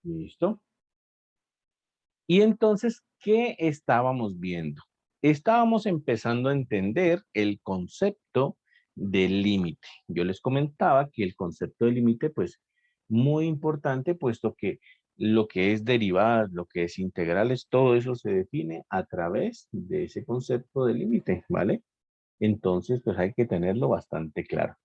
¿Listo? Y entonces, ¿qué estábamos viendo? Estábamos empezando a entender el concepto del límite. Yo les comentaba que el concepto del límite, pues, muy importante, puesto que lo que es derivadas, lo que es integrales, todo eso se define a través de ese concepto de límite, ¿vale? Entonces, pues hay que tenerlo bastante claro.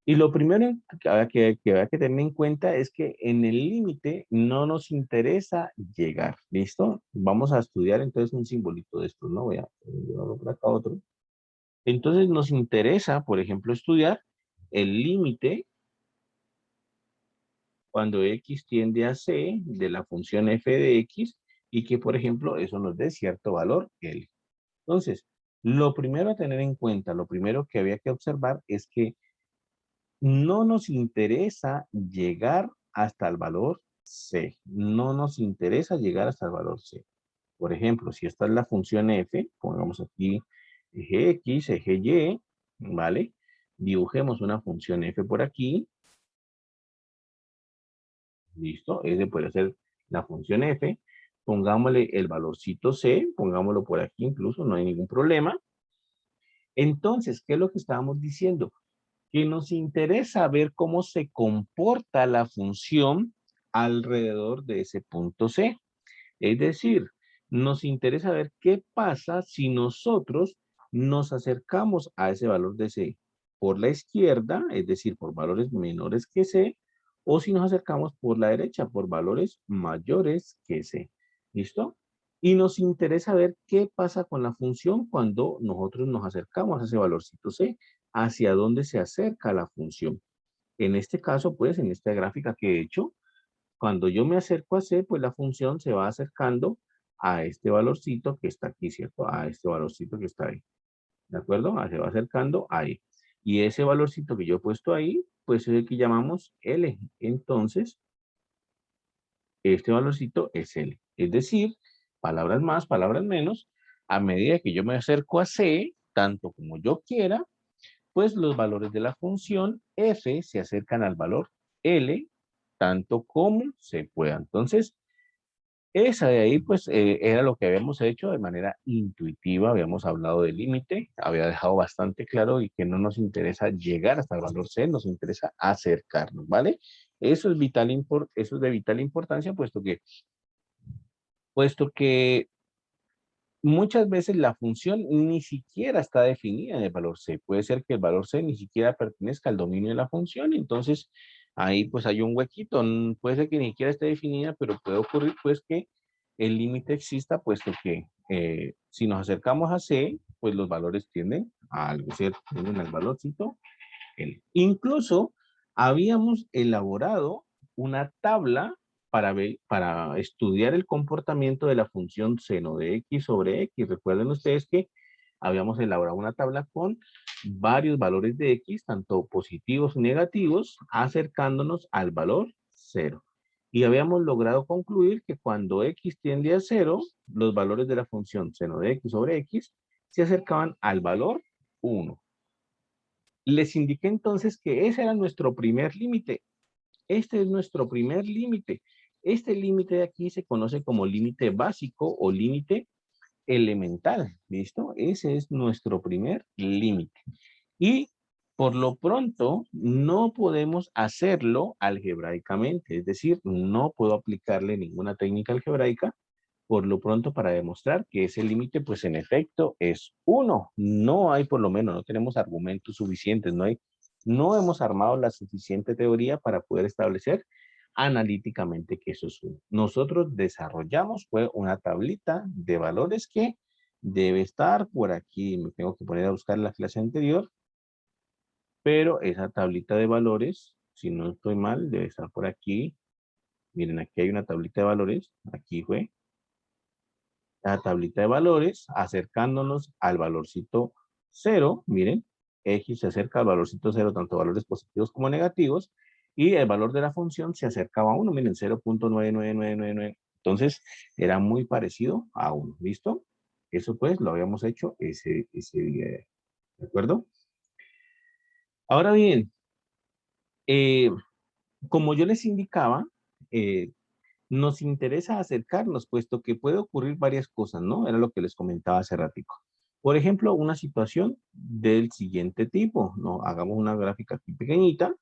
Y lo primero que tener en cuenta es que en el límite no nos interesa llegar, ¿listo? Vamos a estudiar entonces un simbolito de esto, ¿no? Voy a llevarlo por acá otro. Entonces nos interesa, por ejemplo, estudiar el límite cuando x tiende a c de la función f de x y que, por ejemplo, eso nos dé cierto valor L. Entonces, lo primero a tener en cuenta, lo primero que había que observar es que no nos interesa llegar hasta el valor C. No nos interesa llegar hasta el valor C. Por ejemplo, si esta es la función f, pongamos aquí eje x, eje y, ¿vale? Dibujemos una función f por aquí. Listo, ese puede ser la función f. Pongámosle el valorcito c, pongámoslo por aquí incluso, no hay ningún problema. Entonces, ¿qué es lo que estábamos diciendo? Que nos interesa ver cómo se comporta la función alrededor de ese punto C. Es decir, nos interesa ver qué pasa si nosotros nos acercamos a ese valor de C por la izquierda, es decir, por valores menores que C, o si nos acercamos por la derecha, por valores mayores que C. ¿Listo? Y nos interesa ver qué pasa con la función cuando nosotros nos acercamos a ese valorcito C, hacia dónde se acerca la función. En este caso, pues, en esta gráfica que he hecho, cuando yo me acerco a C, pues la función se va acercando a este valorcito que está aquí, ¿cierto? A este valorcito que está ahí. ¿De acuerdo? Se va acercando ahí. Y ese valorcito que yo he puesto ahí, pues es el que llamamos L. Entonces, este valorcito es L. Es decir, palabras más, palabras menos, a medida que yo me acerco a C, tanto como yo quiera, pues los valores de la función f se acercan al valor L tanto como se pueda. Entonces, esa de ahí, pues, era lo que habíamos hecho de manera intuitiva. Habíamos hablado del límite, había dejado bastante claro y que no nos interesa llegar hasta el valor C, nos interesa acercarnos, ¿vale? Eso es eso es de vital importancia, puesto que muchas veces la función ni siquiera está definida en el valor C. Puede ser que el valor C ni siquiera pertenezca al dominio de la función. Entonces, ahí pues hay un huequito. Puede ser que ni siquiera esté definida, pero puede ocurrir pues que el límite exista, puesto que si nos acercamos a C, pues los valores tienden a algo, ¿cierto? Tienden al valorcito L. Incluso habíamos elaborado una tabla para estudiar el comportamiento de la función seno de x sobre x. Recuerden ustedes que habíamos elaborado una tabla con varios valores de x, tanto positivos y negativos, acercándonos al valor 0. Y habíamos logrado concluir que cuando x tiende a 0, los valores de la función seno de x sobre x se acercaban al valor 1. Les indiqué entonces que ese era nuestro primer límite. Este es nuestro primer límite. Este límite de aquí se conoce como límite básico o límite elemental. ¿Listo? Ese es nuestro primer límite. Y por lo pronto no podemos hacerlo algebraicamente. Es decir, no puedo aplicarle ninguna técnica algebraica por lo pronto para demostrar que ese límite, pues en efecto, es 1. No hay, por lo menos, no tenemos argumentos suficientes, no hemos armado la suficiente teoría para poder establecer analíticamente que eso es 1. Nosotros desarrollamos fue una tablita de valores que debe estar por aquí. Me tengo que poner a buscar la clase anterior, pero esa tablita de valores, si no estoy mal, debe estar por aquí. Miren, aquí hay una tablita de valores. Aquí fue la tablita de valores, acercándonos al valorcito 0. Miren, X se acerca al valorcito 0, tanto valores positivos como negativos, y el valor de la función se acercaba a 1. Miren, 0.99999. Entonces, era muy parecido a 1. ¿Listo? Eso pues lo habíamos hecho ese día. ¿De acuerdo? Ahora bien, eh, como yo les indicaba, eh, Nos interesa acercarnos, puesto que puede ocurrir varias cosas, ¿no? Era lo que les comentaba hace ratico. Por ejemplo, una situación del siguiente tipo, ¿no? Hagamos una gráfica aquí pequeñita.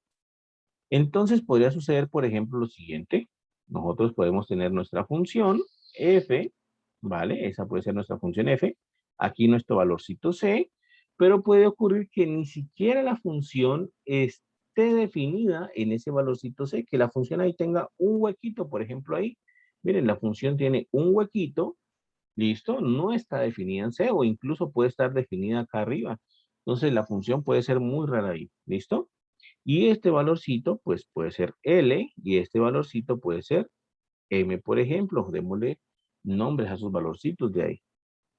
Entonces podría suceder, por ejemplo, lo siguiente. Nosotros podemos tener nuestra función f, ¿vale? Esa puede ser nuestra función f. Aquí nuestro valorcito c, pero puede ocurrir que ni siquiera la función esté definida en ese valorcito c, que la función ahí tenga un huequito, por ejemplo, ahí. Miren, la función tiene un huequito, ¿listo? No está definida en c o incluso puede estar definida acá arriba. Entonces la función puede ser muy rara ahí, ¿listo? Y este valorcito, pues puede ser L y este valorcito puede ser M, por ejemplo. Démosle nombres a sus valorcitos de ahí.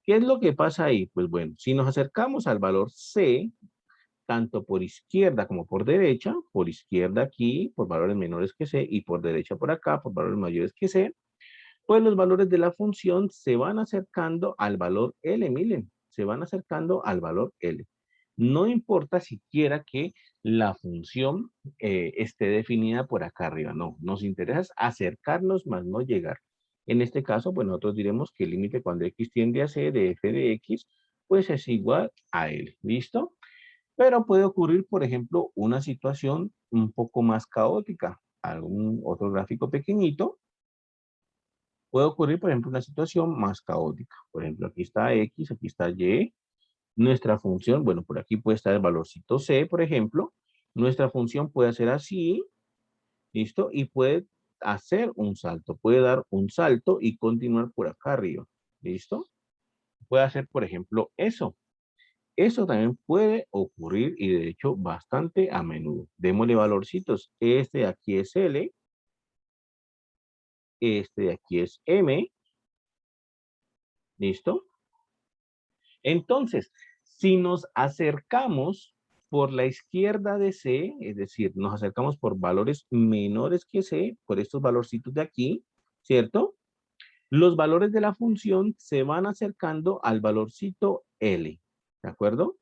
¿Qué es lo que pasa ahí? Pues bueno, si nos acercamos al valor C, tanto por izquierda como por izquierda aquí, por valores menores que C, y por derecha por acá, por valores mayores que C, pues los valores de la función se van acercando al valor L, miren, se van acercando al valor L. No importa siquiera que la función esté definida por acá arriba, no. Nos interesa acercarnos más no llegar. En este caso, pues nosotros diremos que el límite cuando x tiende a c de f de x, pues es igual a L, ¿listo? Pero puede ocurrir, por ejemplo, una situación un poco más caótica. Algún otro gráfico pequeñito. Puede ocurrir, por ejemplo, una situación más caótica. Por ejemplo, aquí está x, aquí está y. Nuestra función, bueno, por aquí puede estar el valorcito c, por ejemplo. Nuestra función puede hacer así, ¿listo? Y puede hacer un salto. Puede dar un salto y continuar por acá arriba, ¿listo? Puede hacer, por ejemplo, eso. Eso también puede ocurrir y de hecho bastante a menudo. Démosle valorcitos. Este de aquí es L, este de aquí es M, ¿listo? Entonces, si nos acercamos por la izquierda de C, es decir, nos acercamos por valores menores que C, por estos valorcitos de aquí, ¿cierto? Los valores de la función se van acercando al valorcito L, ¿de acuerdo?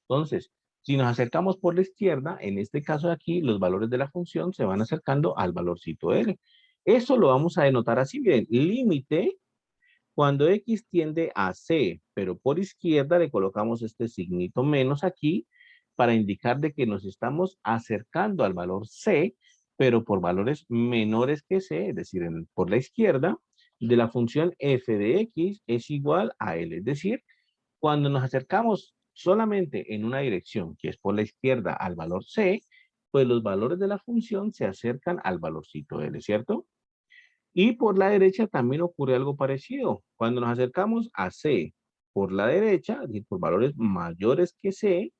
Entonces, si nos acercamos por la izquierda, en este caso de aquí, los valores de la función se van acercando al valorcito L. Eso lo vamos a denotar así, bien, límite cuando x tiende a c, pero por izquierda le colocamos este signito menos aquí para indicar de que nos estamos acercando al valor c, pero por valores menores que c, es decir, por la izquierda, de la función f de x es igual a l. Es decir, cuando nos acercamos solamente en una dirección, que es por la izquierda al valor c, pues los valores de la función se acercan al valorcito l, ¿cierto? Y por la derecha también ocurre algo parecido. Cuando nos acercamos a C por la derecha, es decir, por valores mayores que C,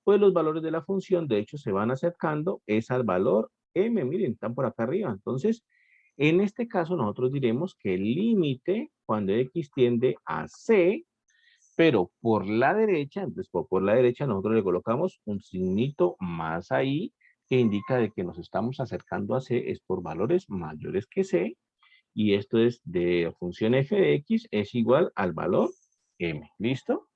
pues los valores de la función de hecho se van acercando es al valor M. Miren, están por acá arriba. Entonces, en este caso nosotros diremos que el límite cuando X tiende a C, pero por la derecha, entonces por la derecha nosotros le colocamos un signito más ahí que indica de que nos estamos acercando a C es por valores mayores que C y esto es de función f de x es igual al valor m. ¿Listo?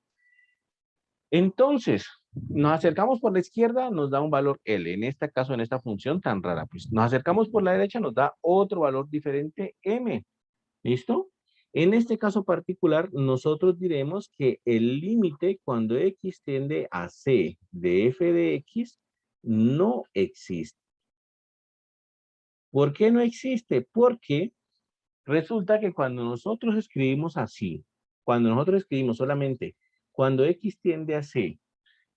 Entonces, nos acercamos por la izquierda, nos da un valor L. En este caso, en esta función tan rara. Pues nos acercamos por la derecha, nos da otro valor diferente M. ¿Listo? En este caso particular, nosotros diremos que el límite cuando x tiende a c de f de x no existe. ¿Por qué no existe? Porque resulta que cuando nosotros escribimos así, cuando nosotros escribimos solamente cuando x tiende a c,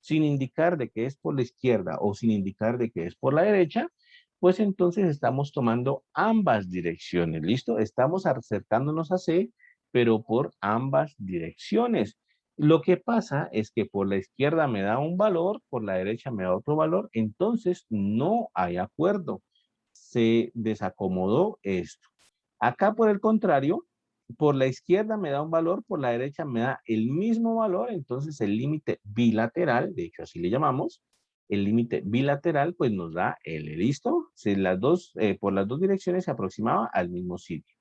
sin indicar de que es por la izquierda o sin indicar de que es por la derecha, pues entonces estamos tomando ambas direcciones, ¿listo? Estamos acercándonos a c, pero por ambas direcciones. Lo que pasa es que por la izquierda me da un valor, por la derecha me da otro valor, entonces no hay acuerdo. Se desacomodó esto. Acá, por el contrario, por la izquierda me da un valor, por la derecha me da el mismo valor, entonces el límite bilateral, de hecho así le llamamos, el límite bilateral pues nos da L, ¿listo? Si las dos, por las dos direcciones se aproximaba al mismo sitio.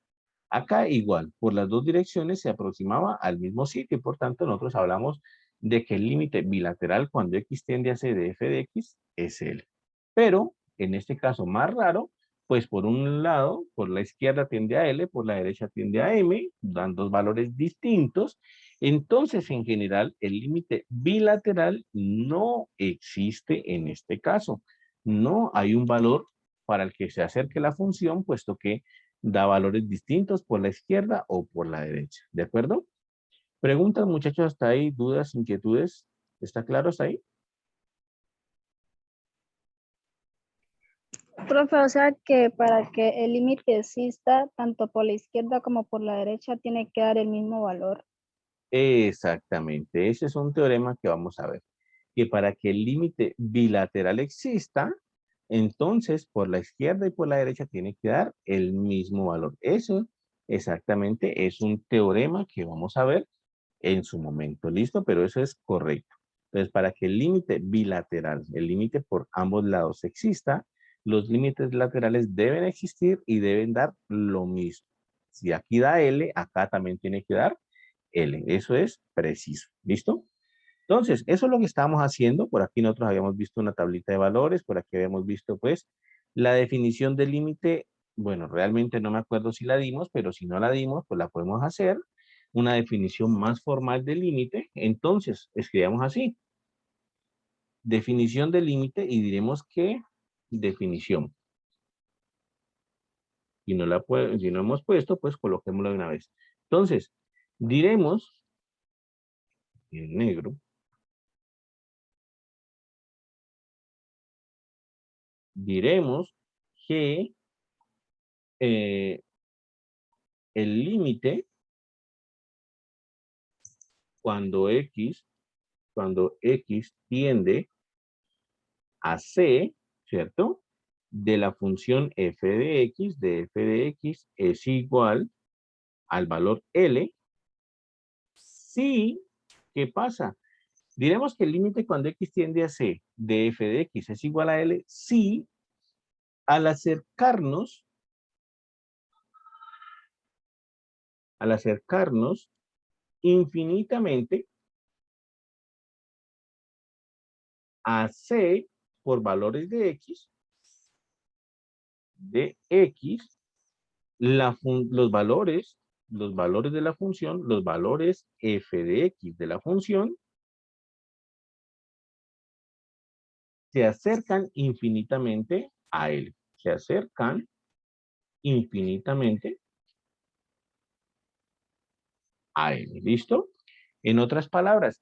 Acá igual, por las dos direcciones se aproximaba al mismo sitio y por tanto nosotros hablamos de que el límite bilateral cuando x tiende a c de f de x es L. Pero, en este caso más raro, pues por un lado, por la izquierda tiende a L, por la derecha tiende a M, dan dos valores distintos. Entonces, en general, el límite bilateral no existe en este caso. No hay un valor para el que se acerque la función, puesto que da valores distintos por la izquierda o por la derecha. ¿De acuerdo? Preguntas, muchachos, hasta ahí, dudas, inquietudes. ¿Está claro hasta ahí? Profe, o sea que para que el límite exista, tanto por la izquierda como por la derecha, tiene que dar el mismo valor. Exactamente. Ese es un teorema que vamos a ver. Que para que el límite bilateral exista, entonces por la izquierda y por la derecha tiene que dar el mismo valor. Eso exactamente es un teorema que vamos a ver en su momento. ¿Listo? Pero eso es correcto. Entonces, para que el límite bilateral, el límite por ambos lados exista, los límites laterales deben existir y deben dar lo mismo. Si aquí da L, acá también tiene que dar L. Eso es preciso. ¿Listo? Entonces, eso es lo que estábamos haciendo. Por aquí nosotros habíamos visto una tablita de valores. Por aquí habíamos visto, pues, la definición del límite. Bueno, realmente no me acuerdo si la dimos, pero si no la dimos, pues la podemos hacer. Una definición más formal del límite. Entonces, escribamos así. Definición del límite y diremos qué definición. Si no, si no hemos puesto, pues coloquémoslo de una vez. Entonces, diremos en negro. Diremos que eh, el límite cuando X tiende a C, ¿cierto? De la función de f de X es igual al valor L. Si, ¿qué pasa? Diremos que el límite cuando X tiende a C de f de X es igual a L si al acercarnos infinitamente a C por valores de X, los valores de la función, los valores f de X de la función, se acercan infinitamente a L. Se acercan infinitamente a L. ¿Listo? En otras palabras,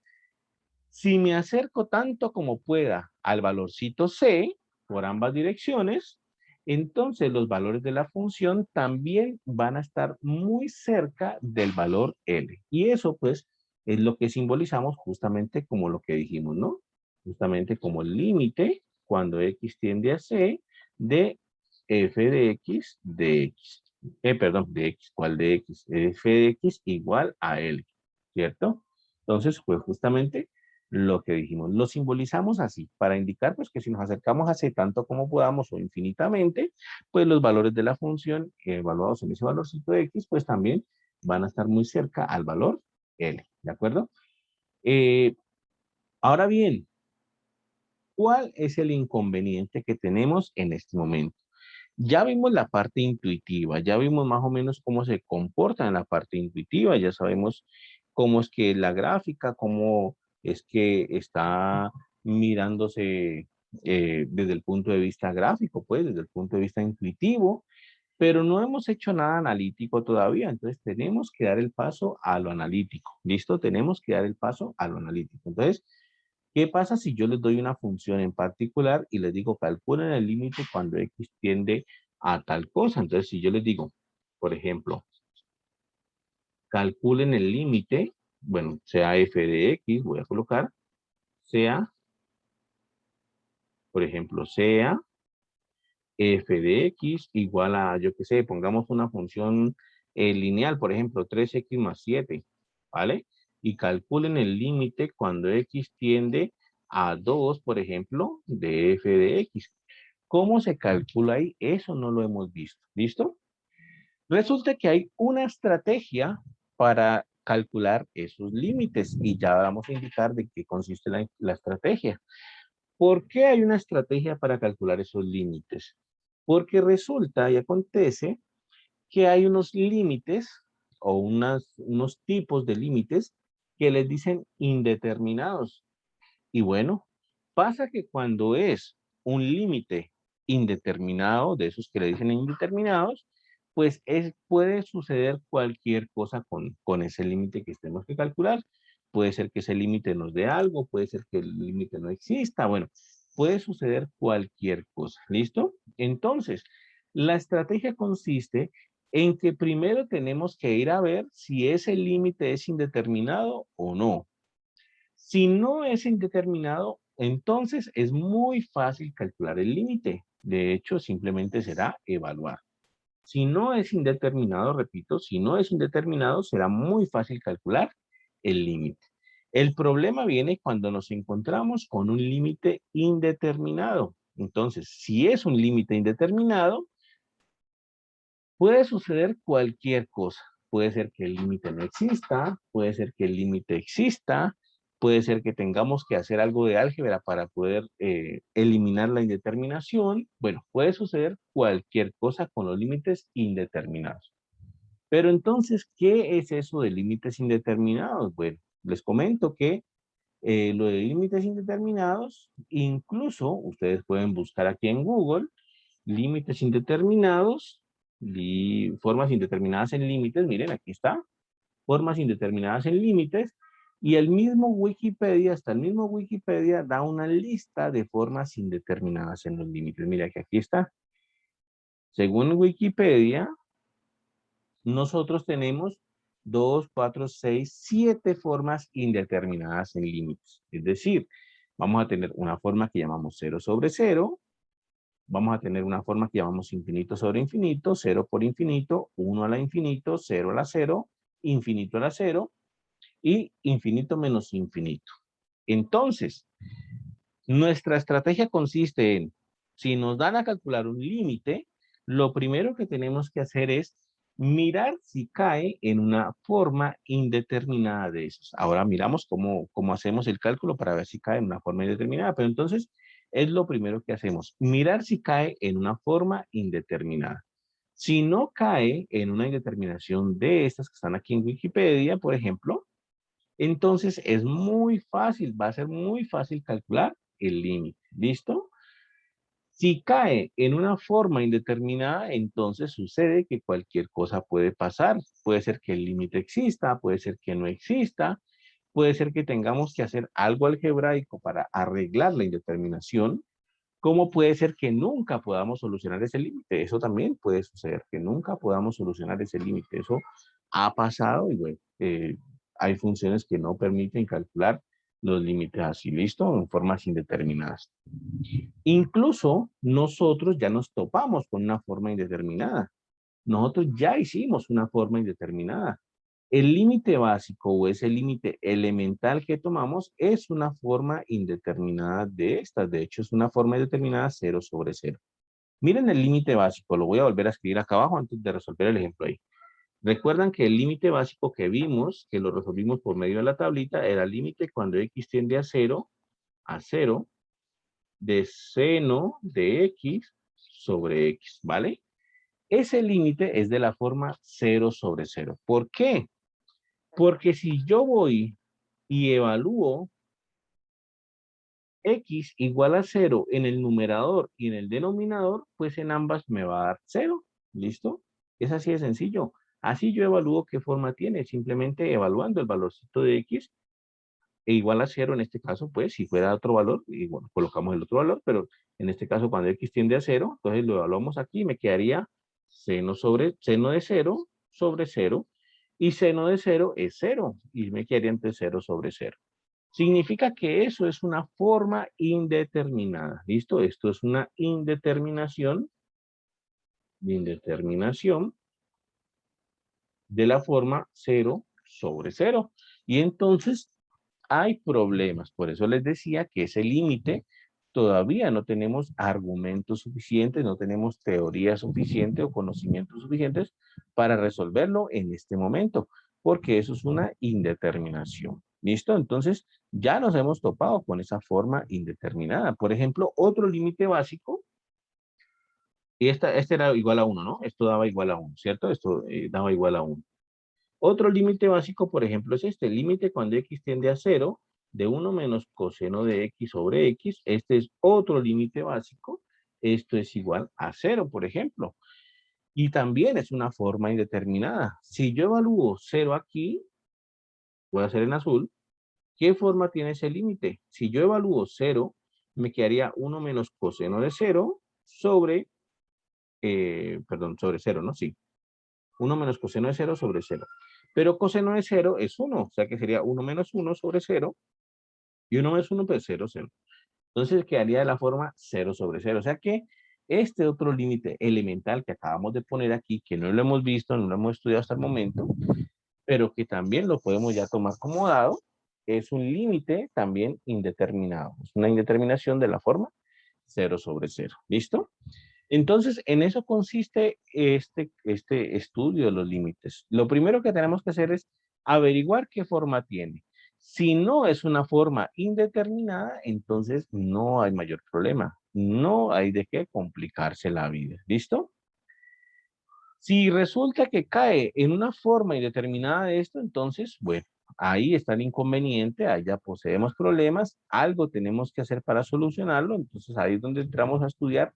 si me acerco tanto como pueda al valorcito C por ambas direcciones, entonces los valores de la función también van a estar muy cerca del valor L. Y eso pues es lo que simbolizamos justamente como lo que dijimos, ¿no? Justamente como el límite cuando X tiende a C de f de X de X. Perdón, de X, ¿cuál de X? F de X igual a L, ¿cierto? Entonces, pues justamente lo que dijimos. Lo simbolizamos así, para indicar pues que si nos acercamos a C tanto como podamos o infinitamente, pues los valores de la función evaluados en ese valorcito de X, pues también van a estar muy cerca al valor L, ¿de acuerdo? Eh, ahora bien, ¿cuál es el inconveniente que tenemos en este momento? Ya vimos la parte intuitiva, ya vimos más o menos cómo se comporta en la parte intuitiva, ya sabemos cómo es que la gráfica, cómo es que está mirándose desde el punto de vista gráfico, pues desde el punto de vista intuitivo, pero no hemos hecho nada analítico todavía, entonces tenemos que dar el paso a lo analítico, ¿listo? Tenemos que dar el paso a lo analítico. Entonces, ¿qué pasa si yo les doy una función en particular y les digo calculen el límite cuando X tiende a tal cosa? Entonces, si yo les digo, por ejemplo, calculen el límite, bueno, sea f de X, voy a colocar, sea, por ejemplo, sea f de X igual a, yo qué sé, pongamos una función lineal, por ejemplo, 3X más 7, ¿vale? Y calculen el límite cuando X tiende a 2, por ejemplo, de f de X. ¿Cómo se calcula ahí? Eso no lo hemos visto. ¿Listo? Resulta que hay una estrategia para calcular esos límites y ya vamos a indicar de qué consiste la estrategia. ¿Por qué hay una estrategia para calcular esos límites? Porque resulta y acontece que hay unos límites o unos tipos de límites que les dicen indeterminados. Y bueno, pasa que cuando es un límite indeterminado, de esos que le dicen indeterminados, pues puede suceder cualquier cosa con ese límite que tenemos que calcular. Puede ser que ese límite nos dé algo, puede ser que el límite no exista, bueno, puede suceder cualquier cosa, ¿listo? Entonces, la estrategia consiste en que primero tenemos que ir a ver si ese límite es indeterminado o no. Si no es indeterminado, entonces es muy fácil calcular el límite. De hecho, simplemente será evaluar. Si no es indeterminado, repito, si no es indeterminado, será muy fácil calcular el límite. El problema viene cuando nos encontramos con un límite indeterminado. Entonces, si es un límite indeterminado, puede suceder cualquier cosa. Puede ser que el límite no exista, puede ser que el límite exista, puede ser que tengamos que hacer algo de álgebra para poder eliminar la indeterminación. Bueno, puede suceder cualquier cosa con los límites indeterminados. Pero entonces, ¿qué es eso de límites indeterminados? Bueno, les comento que lo de límites indeterminados, incluso ustedes pueden buscar aquí en Google límites indeterminados, formas indeterminadas en límites, miren, aquí está, formas indeterminadas en límites, y el mismo Wikipedia, hasta el mismo Wikipedia da una lista de formas indeterminadas en los límites. Mira que aquí está. Según Wikipedia, nosotros tenemos 2, 4, 6, 7 formas indeterminadas en límites. Es decir, vamos a tener una forma que llamamos 0/0, vamos a tener una forma que llamamos infinito sobre infinito, 0 por infinito, 1 a la infinito, 0 a la 0, infinito a la 0 y infinito menos infinito. Entonces, nuestra estrategia consiste en, si nos dan a calcular un límite, lo primero que tenemos que hacer es mirar si cae en una forma indeterminada de esos. Ahora miramos cómo hacemos el cálculo para ver si cae en una forma indeterminada, pero entonces es lo primero que hacemos, mirar si cae en una forma indeterminada. Si no cae en una indeterminación de estas que están aquí en Wikipedia, por ejemplo, entonces es muy fácil, va a ser muy fácil calcular el límite. ¿Listo? Si cae en una forma indeterminada, entonces sucede que cualquier cosa puede pasar. Puede ser que el límite exista, puede ser que no exista, puede ser que tengamos que hacer algo algebraico para arreglar la indeterminación, como puede ser que nunca podamos solucionar ese límite. Eso también puede suceder, que nunca podamos solucionar ese límite. Eso ha pasado y bueno, hay funciones que no permiten calcular los límites así, ¿listo? En formas indeterminadas. Incluso nosotros ya nos topamos con una forma indeterminada. Nosotros ya hicimos una forma indeterminada. El límite básico o ese límite elemental que tomamos es una forma indeterminada de estas. De hecho, es una forma indeterminada 0/0. Miren el límite básico. Lo voy a volver a escribir acá abajo antes de resolver el ejemplo ahí. Recuerdan que el límite básico que vimos, que lo resolvimos por medio de la tablita, era el límite cuando x tiende a 0, de seno de x sobre x, ¿vale? Ese límite es de la forma 0/0. ¿Por qué? Porque si yo voy y evalúo x igual a 0 en el numerador y en el denominador, pues en ambas me va a dar 0. ¿Listo? Es así de sencillo. Así yo evalúo qué forma tiene, simplemente evaluando el valorcito de x e igual a 0 en este caso, pues si fuera otro valor, y bueno, colocamos el otro valor, pero en este caso cuando x tiende a 0, entonces lo evaluamos aquí, me quedaría seno de 0 sobre 0, y seno de 0 es 0, y me quedaría entre 0/0. Significa que eso es una forma indeterminada, ¿listo? Esto es una indeterminación de la forma 0/0. Y entonces hay problemas. Por eso les decía que ese límite todavía no tenemos argumentos suficientes, no tenemos teoría suficiente o conocimientos suficientes para resolverlo en este momento, porque eso es una indeterminación. ¿Listo? Entonces, ya nos hemos topado con esa forma indeterminada. Por ejemplo, otro límite básico Y este era igual a 1, ¿no? Esto daba igual a 1, ¿cierto? Esto daba igual a 1. Otro límite básico, por ejemplo, es este. El límite cuando x tiende a 0, de 1 menos coseno de x sobre x. Este es otro límite básico. Esto es igual a 0, por ejemplo. Y también es una forma indeterminada. Si yo evalúo 0 aquí, voy a hacer en azul, ¿qué forma tiene ese límite? Si yo evalúo 0, me quedaría 1 menos coseno de 0 sobre, perdón, sobre 0, ¿no? Sí. 1 menos coseno de 0 sobre 0. Pero coseno de 0 es 1, o sea que sería 1 menos 1 sobre 0, y 1 menos 1, pues 0, 0. Entonces quedaría de la forma 0 sobre 0. O sea que este otro límite elemental que acabamos de poner aquí, que no lo hemos visto, no lo hemos estudiado hasta el momento, pero que también lo podemos ya tomar como dado, es un límite también indeterminado. Es una indeterminación de la forma 0 sobre 0. ¿Listo? Entonces, en eso consiste este estudio de los límites. Lo primero que tenemos que hacer es averiguar qué forma tiene. Si no es una forma indeterminada, entonces no hay mayor problema. No hay de qué complicarse la vida. ¿Listo? Si resulta que cae en una forma indeterminada de esto, entonces, bueno, ahí está el inconveniente, ahí ya poseemos problemas, algo tenemos que hacer para solucionarlo, entonces ahí es donde entramos a estudiar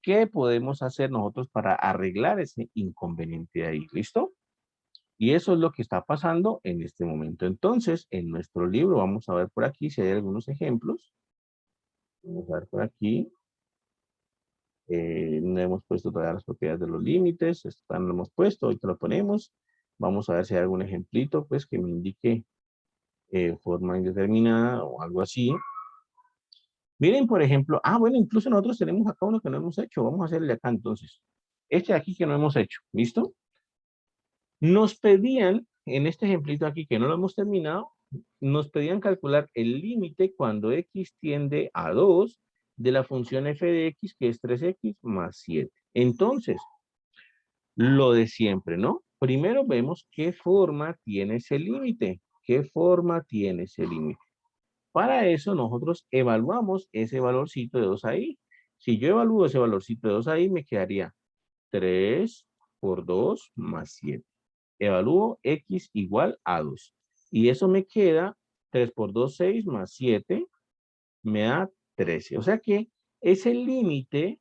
qué podemos hacer nosotros para arreglar ese inconveniente ahí, ¿listo? Y eso es lo que está pasando en este momento. Entonces, en nuestro libro, vamos a ver por aquí si hay algunos ejemplos. Vamos a ver por aquí. No hemos puesto todas las propiedades de los límites, no lo hemos puesto, ahorita lo ponemos. Vamos a ver si hay algún ejemplito, pues, que me indique forma indeterminada o algo así. Miren, por ejemplo, bueno, incluso nosotros tenemos acá uno que no hemos hecho. Vamos a hacerle acá entonces. Este de aquí que no hemos hecho, ¿listo? Nos pedían, en este ejemplito aquí que no lo hemos terminado, nos pedían calcular el límite cuando x tiende a 2 de la función f de x, que es 3x más 7. Entonces, lo de siempre, ¿no? Primero vemos qué forma tiene ese límite. ¿Qué forma tiene ese límite? Para eso nosotros evaluamos ese valorcito de 2 ahí. Si yo evalúo ese valorcito de 2 ahí, me quedaría 3 por 2 más 7. Evalúo x igual a 2. Y eso me queda 3 por 2, 6 más 7 me da 13. O sea que ese límite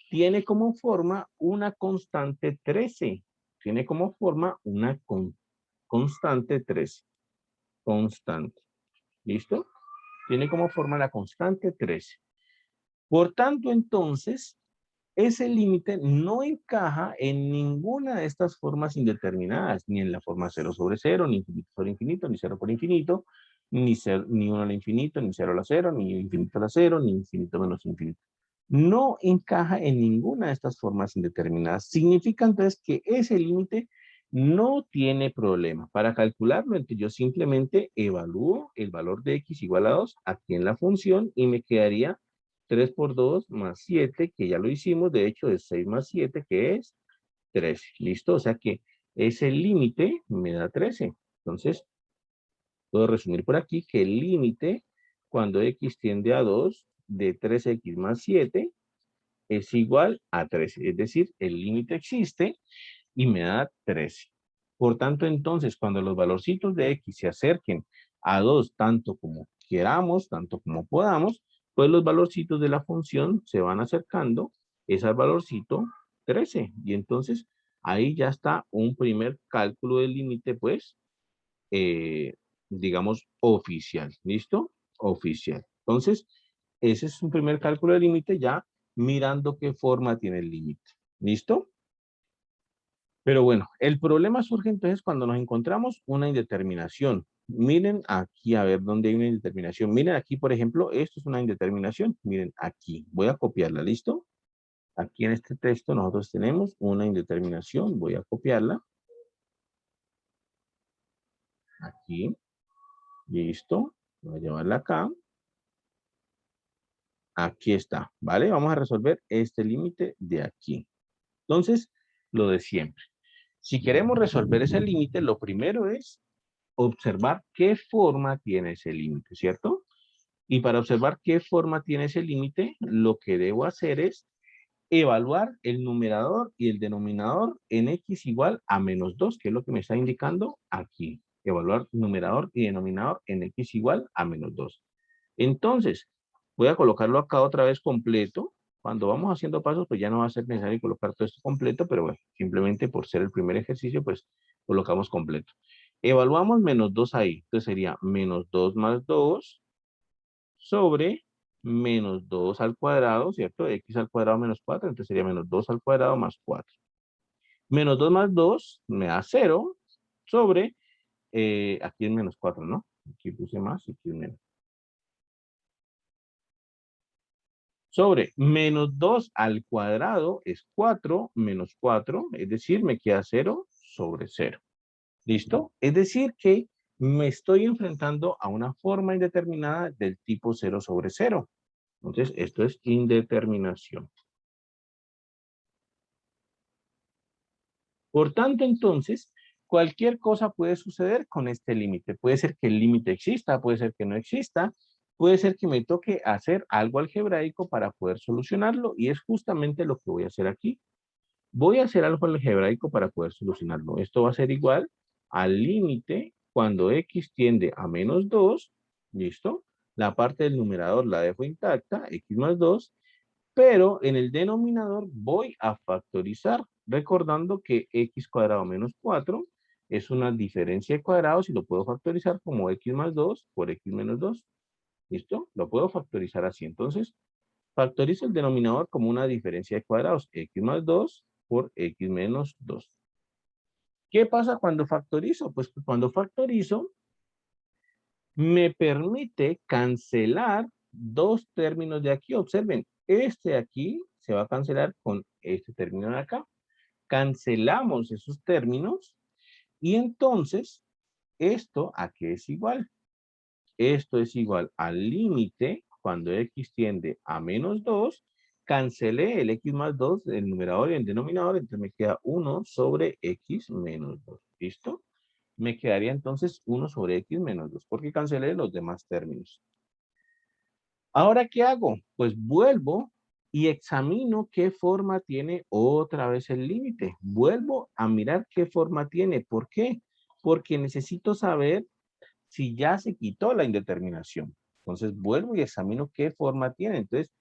tiene como forma una constante 13. Tiene como forma una constante 13. Constante. ¿Listo? Tiene como forma la constante 13. Por tanto, entonces, ese límite no encaja en ninguna de estas formas indeterminadas, ni en la forma 0 sobre 0, ni infinito sobre infinito, ni 0 por infinito, ni 1 al infinito, ni 0 a la 0, ni infinito a la 0, ni infinito menos infinito. No encaja en ninguna de estas formas indeterminadas. Significa entonces que ese límite no tiene problema. Para calcularlo, entonces yo simplemente evalúo el valor de x igual a 2 aquí en la función y me quedaría 3 por 2 más 7, que ya lo hicimos, de hecho es 6 más 7, que es 13. ¿Listo? O sea que ese límite me da 13. Entonces, puedo resumir por aquí que el límite cuando x tiende a 2 de 3x más 7 es igual a 13. Es decir, el límite existe y me da 13. Por tanto, entonces, cuando los valorcitos de x se acerquen a 2 tanto como queramos, tanto como podamos, pues los valorcitos de la función se van acercando, es al valorcito 13. Y entonces, ahí ya está un primer cálculo del límite, pues, eh, digamos, oficial. ¿Listo? Oficial. Entonces, ese es un primer cálculo del límite ya mirando qué forma tiene el límite. ¿Listo? Pero bueno, el problema surge entonces cuando nos encontramos una indeterminación. Miren aquí a ver dónde hay una indeterminación. Miren aquí, por ejemplo, esto es una indeterminación. Miren aquí, voy a copiarla, ¿listo? Aquí en este texto nosotros tenemos una indeterminación. Voy a copiarla. Aquí, listo. Voy a llevarla acá. Aquí está, ¿vale? Vamos a resolver este límite de aquí. Entonces, lo de siempre. Si queremos resolver ese límite, lo primero es observar qué forma tiene ese límite, ¿cierto? Y para observar qué forma tiene ese límite, lo que debo hacer es evaluar el numerador y el denominador en x igual a menos 2, que es lo que me está indicando aquí. Evaluar numerador y denominador en x igual a menos 2. Entonces, voy a colocarlo acá otra vez completo. Cuando vamos haciendo pasos, pues ya no va a ser necesario colocar todo esto completo, pero bueno, simplemente por ser el primer ejercicio, pues colocamos completo. Evaluamos menos 2 ahí. Entonces sería menos 2 más 2 sobre menos 2 al cuadrado, ¿cierto? X al cuadrado menos 4, entonces sería menos 2 al cuadrado más 4. Menos 2 más 2 me da 0 sobre, aquí es menos 4, ¿no? Aquí puse más y aquí es menos. Sobre menos 2 al cuadrado es 4 menos 4, es decir, me queda 0 sobre 0. ¿Listo? Es decir que me estoy enfrentando a una forma indeterminada del tipo 0 sobre 0. Entonces, esto es indeterminación. Por tanto, entonces, cualquier cosa puede suceder con este límite. Puede ser que el límite exista, puede ser que no exista, puede ser que me toque hacer algo algebraico para poder solucionarlo y es justamente lo que voy a hacer aquí. Voy a hacer algo algebraico para poder solucionarlo. Esto va a ser igual al límite cuando x tiende a menos 2, ¿listo? La parte del numerador la dejo intacta, x más 2, pero en el denominador voy a factorizar, recordando que x cuadrado menos 4 es una diferencia de cuadrados y lo puedo factorizar como x más 2 por x menos 2. ¿Listo? Lo puedo factorizar así. Entonces, factorizo el denominador como una diferencia de cuadrados, x más 2 por x menos 2. ¿Qué pasa cuando factorizo? Pues cuando factorizo, me permite cancelar dos términos de aquí. Observen, este de aquí se va a cancelar con este término de acá. Cancelamos esos términos y entonces esto a qué es igual. Esto es igual al límite cuando x tiende a menos 2. Cancelé el x más 2, el numerador y el denominador, entonces me queda 1 sobre x menos 2. ¿Listo? Me quedaría entonces 1 sobre x menos 2, porque cancelé los demás términos. Ahora, ¿qué hago? Pues vuelvo y examino qué forma tiene otra vez el límite. Vuelvo a mirar qué forma tiene. ¿Por qué? Porque necesito saber si ya se quitó la indeterminación. Entonces vuelvo y examino qué forma tiene. Entonces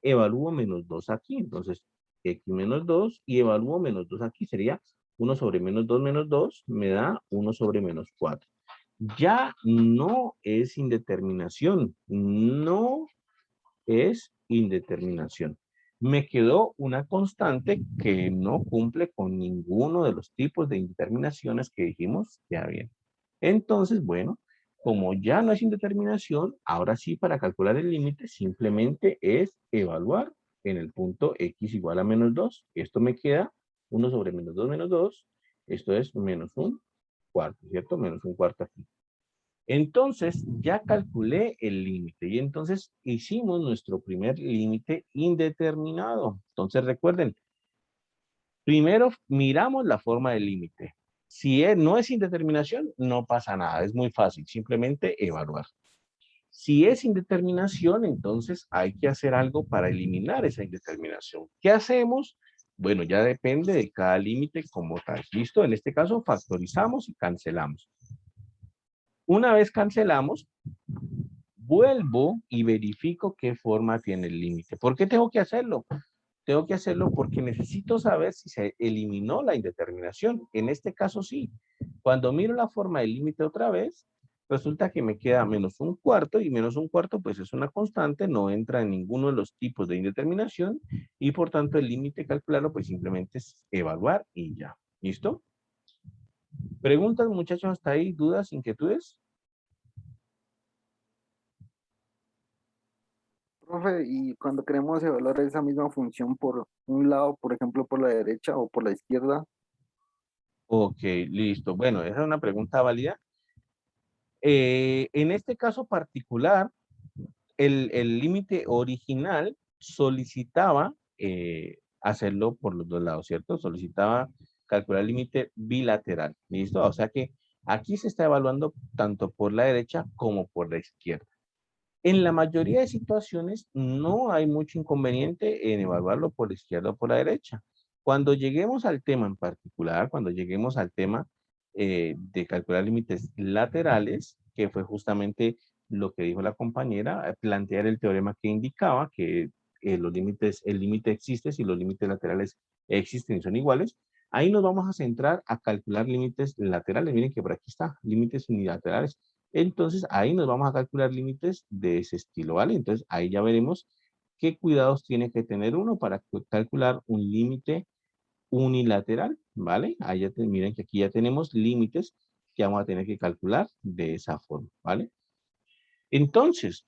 evalúo menos 2 aquí. Entonces x menos 2 y evalúo menos 2 aquí. Sería 1 sobre menos 2 me da 1 sobre menos 4. Ya no es indeterminación. No es indeterminación. Me quedó una constante que no cumple con ninguno de los tipos de indeterminaciones que dijimos que había. Entonces, bueno, como ya no es indeterminación, ahora sí para calcular el límite simplemente es evaluar en el punto x igual a menos 2. Esto me queda 1 sobre menos 2. Esto es menos un cuarto, ¿cierto? Menos un cuarto aquí. Entonces, ya calculé el límite y entonces hicimos nuestro primer límite indeterminado. Entonces, recuerden, primero miramos la forma del límite. Si no es indeterminación, no pasa nada, es muy fácil, simplemente evaluar. Si es indeterminación, entonces hay que hacer algo para eliminar esa indeterminación. ¿Qué hacemos? Bueno, ya depende de cada límite como tal. ¿Listo? En este caso, factorizamos y cancelamos. Una vez cancelamos, vuelvo y verifico qué forma tiene el límite. ¿Por qué tengo que hacerlo? Tengo que hacerlo porque necesito saber si se eliminó la indeterminación. En este caso sí. Cuando miro la forma del límite otra vez, resulta que me queda menos un cuarto y menos un cuarto pues es una constante, no entra en ninguno de los tipos de indeterminación y por tanto el límite calcularlo pues simplemente es evaluar y ya. ¿Listo? ¿Preguntas muchachos hasta ahí? ¿Dudas? ¿Inquietudes? Profe, y cuando queremos evaluar esa misma función por un lado, por ejemplo, por la derecha o por la izquierda, Ok, listo. Bueno, esa es una pregunta válida. En este caso particular, el límite original solicitaba hacerlo por los dos lados, ¿cierto? Solicitaba calcular el límite bilateral, ¿listo? O sea que aquí se está evaluando tanto por la derecha como por la izquierda. En la mayoría de situaciones no hay mucho inconveniente en evaluarlo por la izquierda o por la derecha. Cuando lleguemos al tema en particular, cuando lleguemos al tema de calcular límites laterales, que fue justamente lo que dijo la compañera, plantear el teorema que indicaba que los límites, el límite existe si los límites laterales existen y son iguales, ahí nos vamos a centrar a calcular límites laterales. Miren que por aquí está, límites unilaterales. Entonces, ahí nos vamos a calcular límites de ese estilo, ¿vale? Entonces, ahí ya veremos qué cuidados tiene que tener uno para calcular un límite unilateral, ¿vale? Ahí ya miren que aquí ya tenemos límites que vamos a tener que calcular de esa forma, ¿vale? Entonces,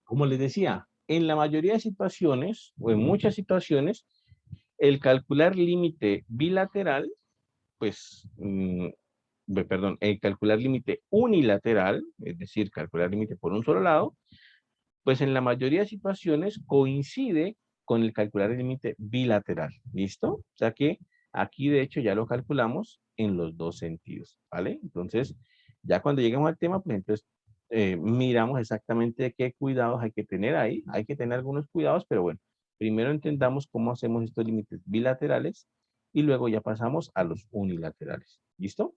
como les decía, en la mayoría de situaciones, o en muchas situaciones, el calcular límite bilateral, pues, perdón, el calcular límite unilateral, es decir, calcular límite por un solo lado, pues en la mayoría de situaciones coincide con el calcular el límite bilateral. ¿Listo? O sea que aquí de hecho ya lo calculamos en los dos sentidos, ¿vale? Entonces, ya cuando lleguemos al tema, pues entonces miramos exactamente qué cuidados hay que tener ahí. Hay que tener algunos cuidados, pero bueno, primero entendamos cómo hacemos estos límites bilaterales y luego ya pasamos a los unilaterales. ¿Listo?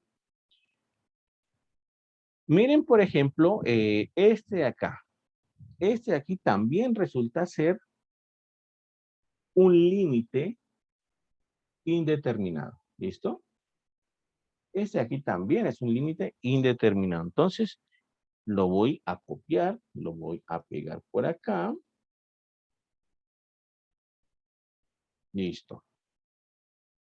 Miren, por ejemplo, este de acá. Este de aquí también resulta ser un límite indeterminado. ¿Listo? Este de aquí también es un límite indeterminado. Entonces, lo voy a copiar, lo voy a pegar por acá. Listo.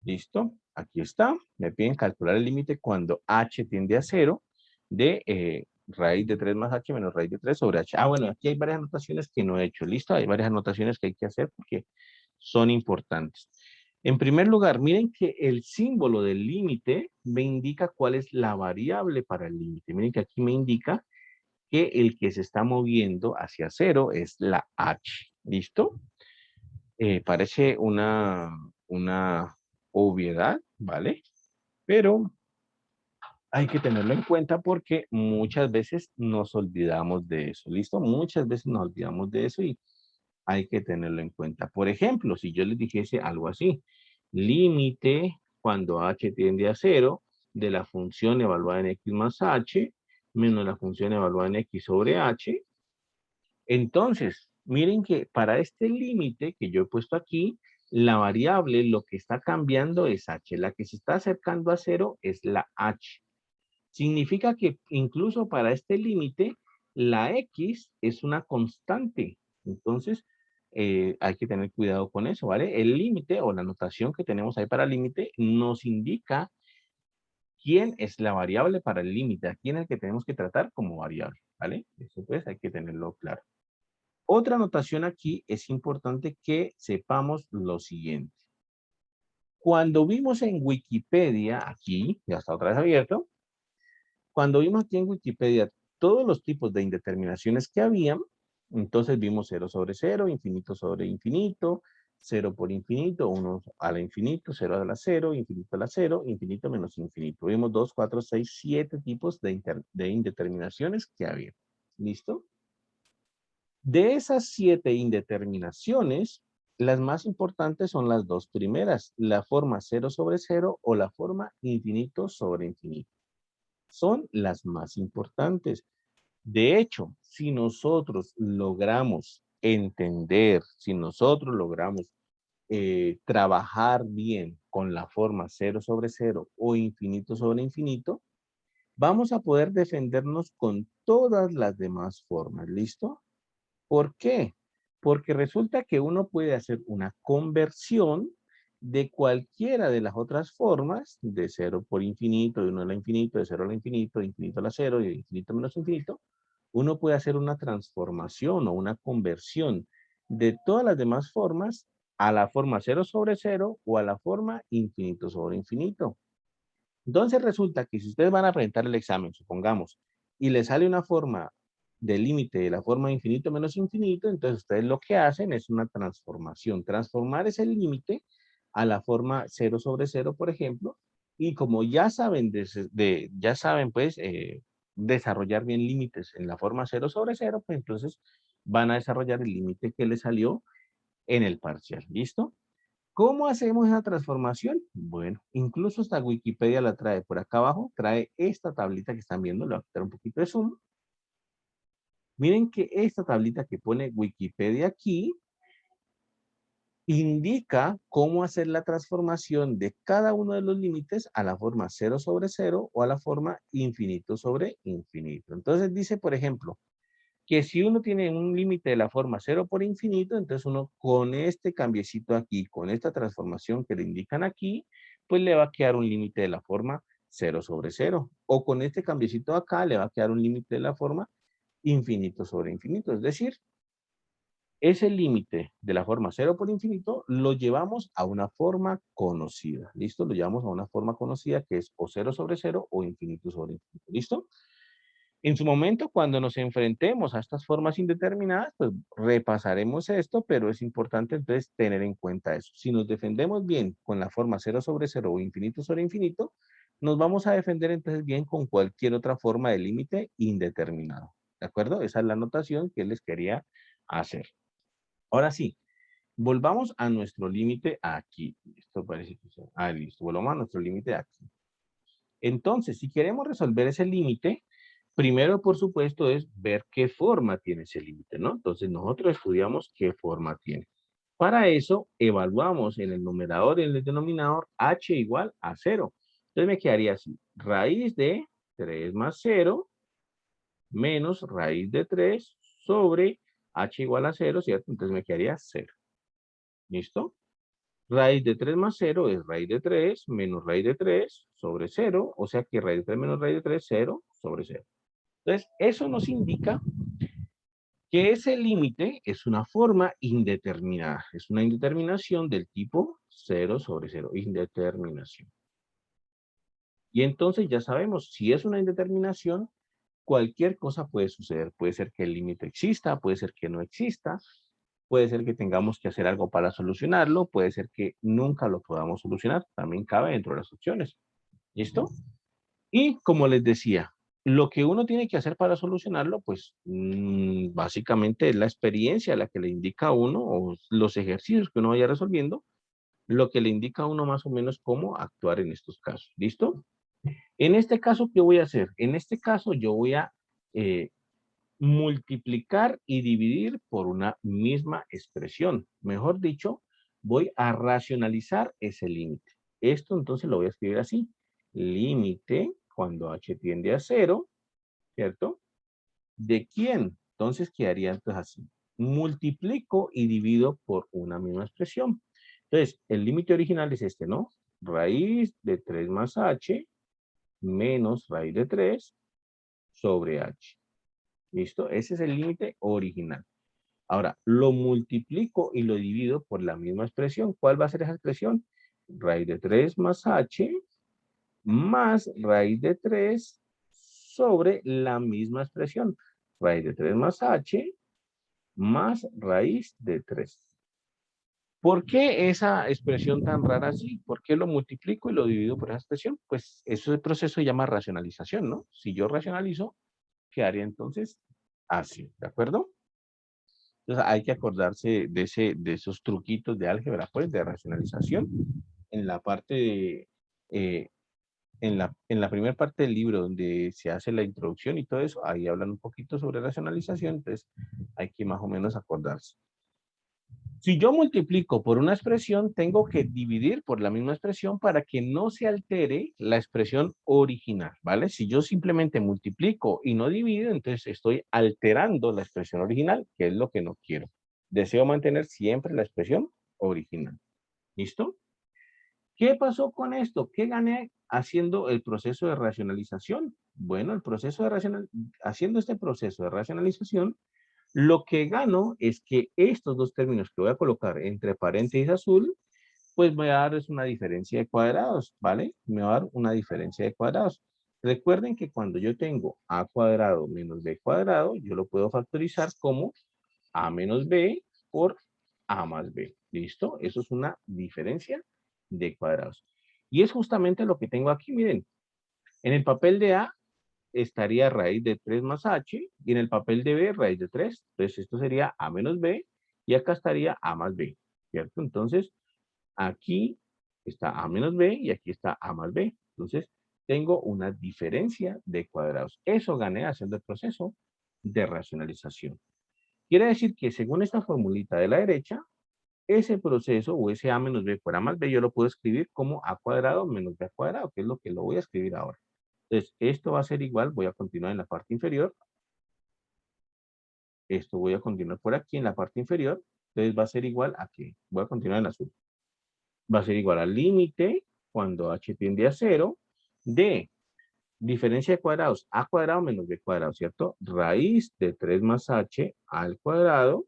¿Listo? Aquí está. Me piden calcular el límite cuando h tiende a 0 de raíz de 3 más h menos raíz de 3 sobre h. Ah, bueno, aquí hay varias anotaciones que no he hecho. ¿Listo? Hay varias anotaciones que hay que hacer porque son importantes. En primer lugar, miren que el símbolo del límite me indica cuál es la variable para el límite. Miren que aquí me indica que el que se está moviendo hacia 0 es la h. ¿Listo? Parece una obviedad, ¿vale? Pero hay que tenerlo en cuenta porque muchas veces nos olvidamos de eso, ¿listo? Muchas veces nos olvidamos de eso y hay que tenerlo en cuenta. Por ejemplo, si yo les dijese algo así, límite cuando h tiende a 0 de la función evaluada en x más h menos la función evaluada en x sobre h, entonces, miren que para este límite que yo he puesto aquí, la variable lo que está cambiando es h. La que se está acercando a 0 es la h. Significa que incluso para este límite, la x es una constante. Entonces, hay que tener cuidado con eso, ¿vale? El límite o la notación que tenemos ahí para límite nos indica quién es la variable para el límite, a quién es el que tenemos que tratar como variable, ¿vale? Eso pues hay que tenerlo claro. Otra anotación aquí es importante que sepamos lo siguiente. Cuando vimos en Wikipedia, aquí, ya está otra vez abierto, cuando vimos aquí en Wikipedia todos los tipos de indeterminaciones que habían, entonces vimos 0 sobre 0, infinito sobre infinito, 0 por infinito, 1 a la infinito, 0 a la 0, infinito a la 0, infinito menos infinito. Vimos 2, 4, 6, 7 tipos de indeterminaciones que había. ¿Listo? De esas 7 indeterminaciones, las más importantes son las dos primeras, la forma 0 sobre 0 o la forma infinito sobre infinito. Son las más importantes. De hecho, si nosotros logramos entender, si nosotros logramos trabajar bien con la forma 0 sobre 0 o infinito sobre infinito, vamos a poder defendernos con todas las demás formas. ¿Listo? ¿Por qué? Porque resulta que uno puede hacer una conversión de cualquiera de las otras formas, de 0 por infinito, de 1 a la infinito, de 0 a la infinito, de infinito a la 0 y de infinito menos infinito. Uno puede hacer una transformación o una conversión de todas las demás formas a la forma 0 sobre 0 o a la forma infinito sobre infinito. Entonces resulta que si ustedes van a presentar el examen, supongamos, y le sale una forma de límite de la forma infinito menos infinito, entonces ustedes lo que hacen es una transformación. Transformar ese límite a la forma 0 sobre 0, por ejemplo, y como ya saben, ya saben pues desarrollar bien límites en la forma 0/0, pues entonces van a desarrollar el límite que les salió en el parcial. ¿Listo? ¿Cómo hacemos esa transformación? Bueno, incluso hasta Wikipedia la trae por acá abajo, trae esta tablita que están viendo, le voy a quitar un poquito de zoom. Miren que esta tablita que pone Wikipedia aquí indica cómo hacer la transformación de cada uno de los límites a la forma 0/0 o a la forma infinito sobre infinito. Entonces dice, por ejemplo, que si uno tiene un límite de la forma 0 por infinito, entonces uno con este cambiecito aquí, con esta transformación que le indican aquí, pues le va a quedar un límite de la forma 0/0. O con este cambiecito acá le va a quedar un límite de la forma infinito sobre infinito. Es decir, ese límite de la forma 0 por infinito lo llevamos a una forma conocida. ¿Listo? Lo llevamos a una forma conocida que es o 0/0 o infinito sobre infinito. ¿Listo? En su momento, cuando nos enfrentemos a estas formas indeterminadas, pues repasaremos esto, pero es importante entonces tener en cuenta eso. Si nos defendemos bien con la forma 0/0 o infinito sobre infinito, nos vamos a defender entonces bien con cualquier otra forma de límite indeterminado. ¿De acuerdo? Esa es la anotación que les quería hacer. Ahora sí, volvamos a nuestro límite aquí. Esto parece que listo. Volvamos a nuestro límite aquí. Entonces, si queremos resolver ese límite, primero, por supuesto, es ver qué forma tiene ese límite, ¿no? Entonces, nosotros estudiamos qué forma tiene. Para eso, evaluamos en el numerador y en el denominador h igual a 0. Entonces, me quedaría así. Raíz de 3 más 0 menos raíz de 3 sobre h igual a 0, ¿cierto? Entonces, me quedaría 0. ¿Listo? Raíz de 3 más 0 es raíz de 3 menos raíz de 3 sobre 0. O sea que raíz de 3 menos raíz de 3, 0 sobre 0. Entonces, eso nos indica que ese límite es una forma indeterminada. Es una indeterminación del tipo 0/0. Indeterminación. Y entonces ya sabemos, si es una indeterminación, cualquier cosa puede suceder. Puede ser que el límite exista, puede ser que no exista, puede ser que tengamos que hacer algo para solucionarlo, puede ser que nunca lo podamos solucionar. También cabe dentro de las opciones. ¿Listo? Y como les decía, lo que uno tiene que hacer para solucionarlo, pues básicamente es la experiencia la que le indica a uno, o los ejercicios que uno vaya resolviendo, lo que le indica a uno más o menos cómo actuar en estos casos. ¿Listo? En este caso, ¿qué voy a hacer? En este caso, yo voy a multiplicar y dividir por una misma expresión. Mejor dicho, voy a racionalizar ese límite. Esto entonces lo voy a escribir así. Límite, cuando h tiende a 0, ¿cierto? ¿De quién? Entonces quedaría entonces así. Multiplico y divido por una misma expresión. Entonces, el límite original es este, ¿no? Raíz de 3 más h menos raíz de 3 sobre h. ¿Listo? Ese es el límite original. Ahora, lo multiplico y lo divido por la misma expresión. ¿Cuál va a ser esa expresión? Raíz de 3 más h más raíz de 3 sobre la misma expresión. Raíz de 3 más h más raíz de 3. ¿Por qué esa expresión tan rara así? ¿Por qué lo multiplico y lo divido por esa expresión? Pues ese proceso se llama racionalización, ¿no? Si yo racionalizo, quedaría entonces así, ¿de acuerdo? Entonces hay que acordarse de esos truquitos de álgebra, pues, de racionalización. En la parte de, en la primera parte del libro donde se hace la introducción y todo eso, ahí hablan un poquito sobre racionalización, entonces hay que más o menos acordarse. Si yo multiplico por una expresión, tengo que dividir por la misma expresión para que no se altere la expresión original, ¿vale? Si yo simplemente multiplico y no divido, entonces estoy alterando la expresión original, que es lo que no quiero. Deseo mantener siempre la expresión original. ¿Listo? ¿Qué pasó con esto? ¿Qué gané haciendo el proceso de racionalización? Bueno, haciendo este proceso de racionalización, lo que gano es que estos dos términos que voy a colocar entre paréntesis azul, pues me va a dar es una diferencia de cuadrados, ¿vale? Me va a dar una diferencia de cuadrados. Recuerden que cuando yo tengo a cuadrado menos b cuadrado, yo lo puedo factorizar como a menos b por a más b. ¿Listo? Eso es una diferencia de cuadrados. Y es justamente lo que tengo aquí, miren. En el papel de A estaría raíz de 3 más h, y en el papel de b, raíz de 3. Entonces, esto sería a menos b, y acá estaría a más b, ¿cierto? Entonces, aquí está a menos b, y aquí está a más b. Entonces, tengo una diferencia de cuadrados. Eso gané haciendo el proceso de racionalización. Quiere decir que según esta formulita de la derecha, ese proceso o ese a menos b fuera más b, yo lo puedo escribir como a cuadrado menos b cuadrado, que es lo que lo voy a escribir ahora. Entonces, esto va a ser igual, voy a continuar en la parte inferior. Esto voy a continuar por aquí en la parte inferior. Entonces, va a ser igual a que, voy a continuar en azul. Va a ser igual al límite cuando h tiende a 0 de diferencia de cuadrados a cuadrado menos b cuadrado, ¿cierto? Raíz de 3 más h al cuadrado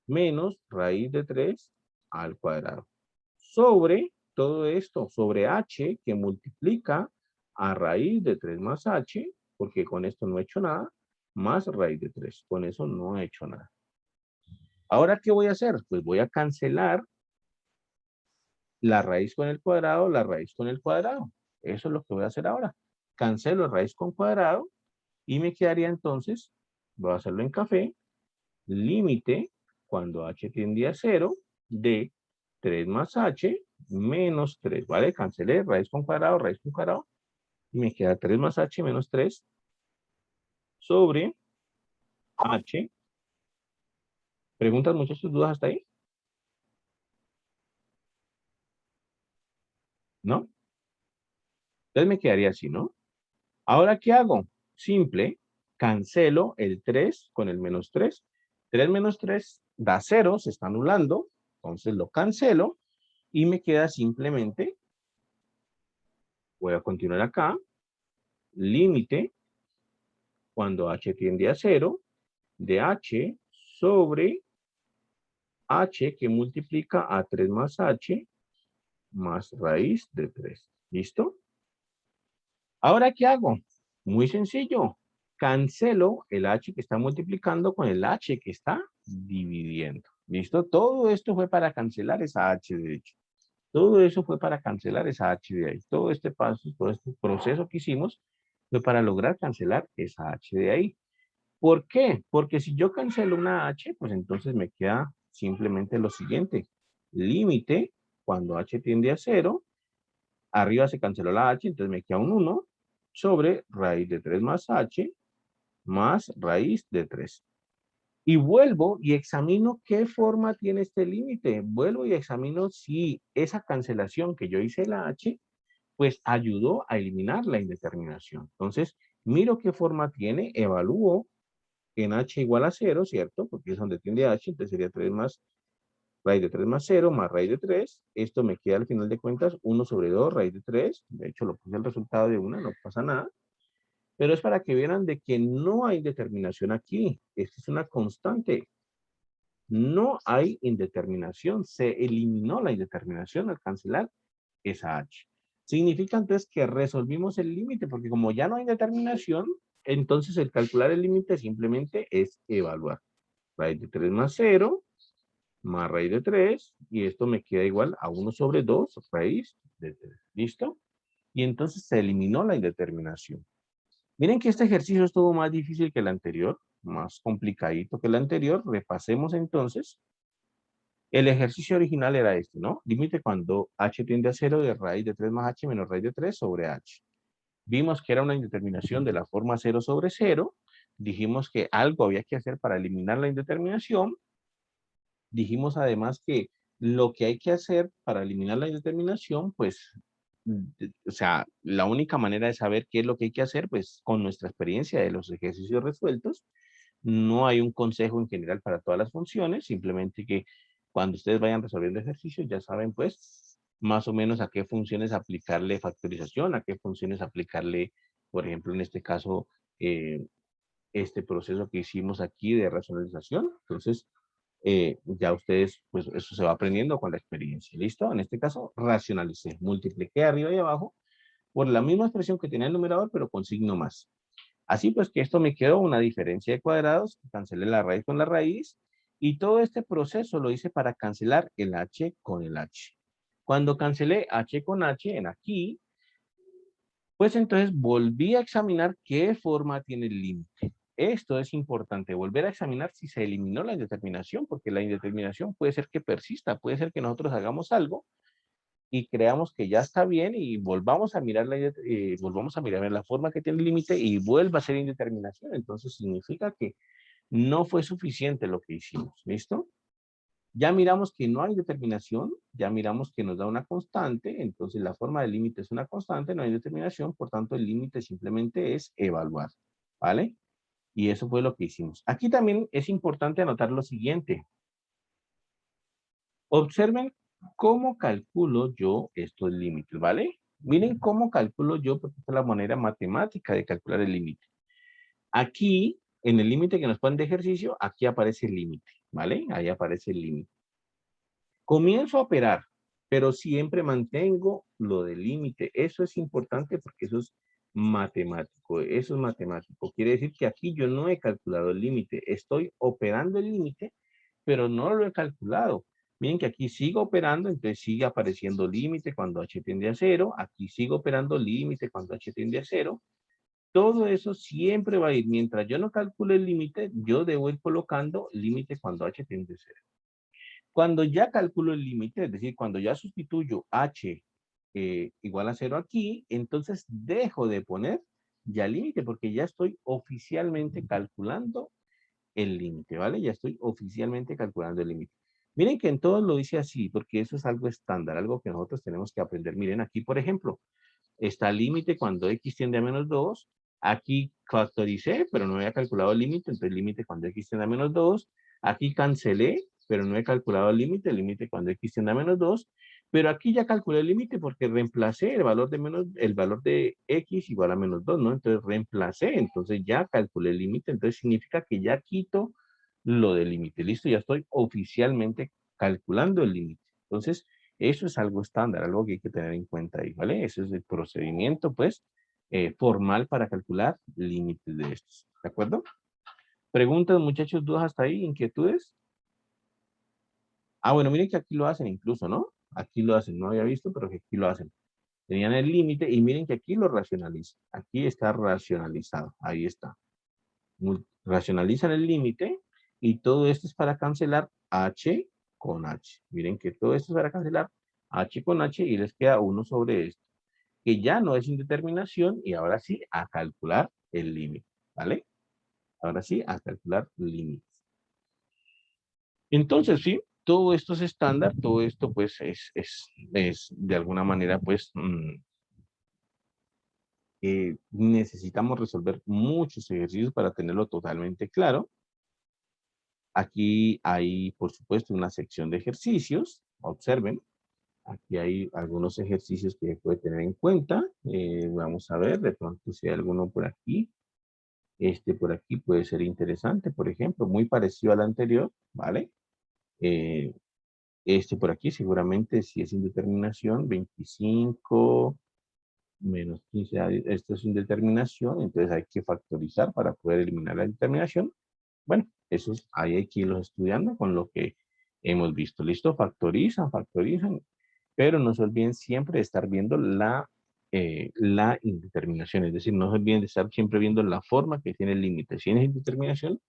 menos raíz de 3 al cuadrado. Sobre todo esto, sobre h que multiplica a raíz de 3 más h, porque con esto no he hecho nada, más raíz de 3. Con eso no he hecho nada. Ahora, ¿qué voy a hacer? Pues voy a cancelar la raíz con el cuadrado, la raíz con el cuadrado. Eso es lo que voy a hacer ahora. Cancelo raíz con cuadrado y me quedaría entonces, voy a hacerlo en café, límite cuando h tiende a 0 de 3 más h menos 3, ¿vale? Cancelé raíz con cuadrado, y me queda 3 más h menos 3 sobre h. ¿Preguntas, muchachos, dudas hasta ahí? ¿No? Entonces me quedaría así, ¿no? Ahora, ¿qué hago? Simple, cancelo el 3 con el menos 3. 3 menos 3 da 0, se está anulando. Entonces lo cancelo y me queda simplemente, voy a continuar acá, límite cuando h tiende a 0 de h sobre h que multiplica a 3 más h más raíz de 3. ¿Listo? Ahora, ¿qué hago? Muy sencillo. Cancelo el h que está multiplicando con el h que está dividiendo. ¿Listo? Todo esto fue para cancelar esa h de hecho. Todo eso fue para cancelar esa h de ahí. Todo este paso, todo este proceso que hicimos fue para lograr cancelar esa h de ahí. ¿Por qué? Porque si yo cancelo una h, pues entonces me queda simplemente lo siguiente. Límite, cuando h tiende a 0, arriba se canceló la h, entonces me queda un 1 sobre raíz de 3 más h más raíz de 3. Y vuelvo y examino qué forma tiene este límite. Vuelvo y examino si esa cancelación que yo hice la h, pues ayudó a eliminar la indeterminación. Entonces, miro qué forma tiene, evalúo en h igual a 0, ¿cierto? Porque es donde tiende h, entonces sería 3 más raíz de 3 más 0 más raíz de 3. Esto me queda al final de cuentas 1 sobre 2 raíz de 3. De hecho, lo puse el resultado de 1, no pasa nada. Pero es para que vieran de que no hay determinación aquí. Esta es una constante. No hay indeterminación. Se eliminó la indeterminación al cancelar esa h. Significa entonces que resolvimos el límite, porque como ya no hay determinación, entonces el calcular el límite simplemente es evaluar. Raíz de 3 más 0 más raíz de 3, y esto me queda igual a 1 sobre 2 raíz de 3. ¿Listo? Y entonces se eliminó la indeterminación. Miren que este ejercicio estuvo más difícil que el anterior, más complicadito que el anterior. Repasemos entonces. El ejercicio original era este, ¿no? Límite cuando h tiende a 0 de raíz de 3 más h menos raíz de 3 sobre h. Vimos que era una indeterminación de la forma 0 sobre 0. Dijimos que algo había que hacer para eliminar la indeterminación. Dijimos además que lo que hay que hacer para eliminar la indeterminación, pues, o sea, la única manera de saber qué es lo que hay que hacer, pues, con nuestra experiencia de los ejercicios resueltos, no hay un consejo en general para todas las funciones, simplemente que cuando ustedes vayan resolviendo ejercicios, ya saben, pues, más o menos a qué funciones aplicarle factorización, a qué funciones aplicarle, por ejemplo, en este caso, este proceso que hicimos aquí de racionalización. Entonces, ya ustedes, pues eso se va aprendiendo con la experiencia. ¿Listo? En este caso, racionalicé, multipliqué arriba y abajo por la misma expresión que tenía el numerador, pero con signo más. Así pues que esto me quedó una diferencia de cuadrados, cancelé la raíz con la raíz, y todo este proceso lo hice para cancelar el h con el h. Cuando cancelé h con h en aquí, Pues entonces volví a examinar qué forma tiene el límite. Esto es importante, volver a examinar si se eliminó la indeterminación, porque la indeterminación puede ser que persista, puede ser que nosotros hagamos algo y creamos que ya está bien y volvamos a mirar volvamos a mirar la forma que tiene el límite y vuelva a ser indeterminación. Entonces significa que no fue suficiente lo que hicimos. ¿Listo? Ya miramos que no hay determinación, ya miramos que nos da una constante, entonces la forma del límite es una constante, no hay determinación, por tanto el límite simplemente es evaluar, ¿vale? Y eso fue lo que hicimos. Aquí también es importante anotar lo siguiente. Observen cómo calculo yo estos límites, ¿vale? Miren cómo calculo yo, porque esta es la manera matemática de calcular el límite. Aquí, en el límite que nos ponen de ejercicio, aquí aparece el límite, ¿vale? Ahí aparece el límite. Comienzo a operar, pero siempre mantengo lo del límite. Eso es importante porque eso es matemático. Eso es matemático. Quiere decir que aquí yo no he calculado el límite. Estoy operando el límite, pero no lo he calculado. Miren que aquí sigo operando, entonces sigue apareciendo límite cuando h tiende a 0. Aquí sigo operando límite cuando h tiende a 0. Todo eso siempre va a ir. Mientras yo no calcule el límite, yo debo ir colocando límite cuando h tiende a 0. Cuando ya calculo el límite, es decir, cuando ya sustituyo h igual a 0 aquí, entonces dejo de poner ya límite porque ya estoy oficialmente calculando el límite, ¿vale? Ya estoy oficialmente calculando el límite. Miren que en todos lo hice así, porque eso es algo estándar, algo que nosotros tenemos que aprender. Miren aquí, por ejemplo, está el límite cuando x tiende a menos 2. Aquí factoricé, pero no había calculado el límite, entonces límite cuando x tiende a menos 2. Aquí cancelé, pero no he calculado el límite cuando x tiende a menos 2. Pero aquí ya calculé el límite porque reemplacé el valor de x igual a menos 2, ¿no? Entonces reemplacé, entonces ya calculé el límite, entonces significa que ya quito lo del límite. Listo, ya estoy oficialmente calculando el límite. Entonces, eso es algo estándar, algo que hay que tener en cuenta ahí, ¿vale? Ese es el procedimiento, pues, formal para calcular límites de estos, ¿de acuerdo? Preguntas, muchachos, dudas hasta ahí, inquietudes. Ah, bueno, miren que aquí lo hacen incluso, ¿no? Aquí lo hacen, no había visto, pero que aquí lo hacen. Tenían el límite y miren que aquí lo racionalizan. Aquí está racionalizado, ahí está. Racionalizan el límite y todo esto es para cancelar h con h. Miren que todo esto es para cancelar h con h y les queda 1 sobre esto, que ya no es indeterminación y ahora sí a calcular el límite, ¿vale? Ahora sí a calcular límites. Entonces, sí, todo esto es estándar, todo esto pues es de alguna manera pues necesitamos resolver muchos ejercicios para tenerlo totalmente claro. Aquí hay, por supuesto, una sección de ejercicios. Observen, aquí hay algunos ejercicios que puede tener en cuenta. Vamos a ver, de pronto si hay alguno por aquí. Este por aquí puede ser interesante, por ejemplo, muy parecido al anterior, ¿vale? Este por aquí seguramente si es indeterminación, 25 menos 15, esto es indeterminación, entonces hay que factorizar para poder eliminar la indeterminación. Bueno, esos ahí hay que irlos estudiando con lo que hemos visto. ¿Listo? Factorizan, factorizan, pero no se olviden siempre de estar viendo la indeterminación. Es decir, no se olviden de estar siempre viendo la forma que tiene el límite. Si es indeterminación,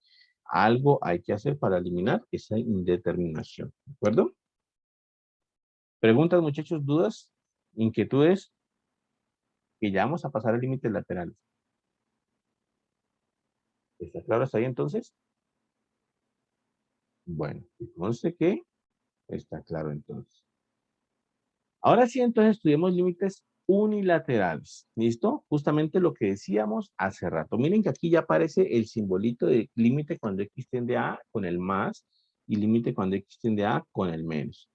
algo hay que hacer para eliminar esa indeterminación. ¿De acuerdo? Preguntas, muchachos, dudas, inquietudes, que ya vamos a pasar al límite lateral. ¿Está claro hasta ahí entonces? Bueno, entonces que está claro entonces. Ahora sí, entonces estudiemos límites unilaterales. ¿Listo? Justamente lo que decíamos hace rato. Miren que aquí ya aparece el simbolito de límite cuando x tiende a con el más y límite cuando x tiende a con el menos.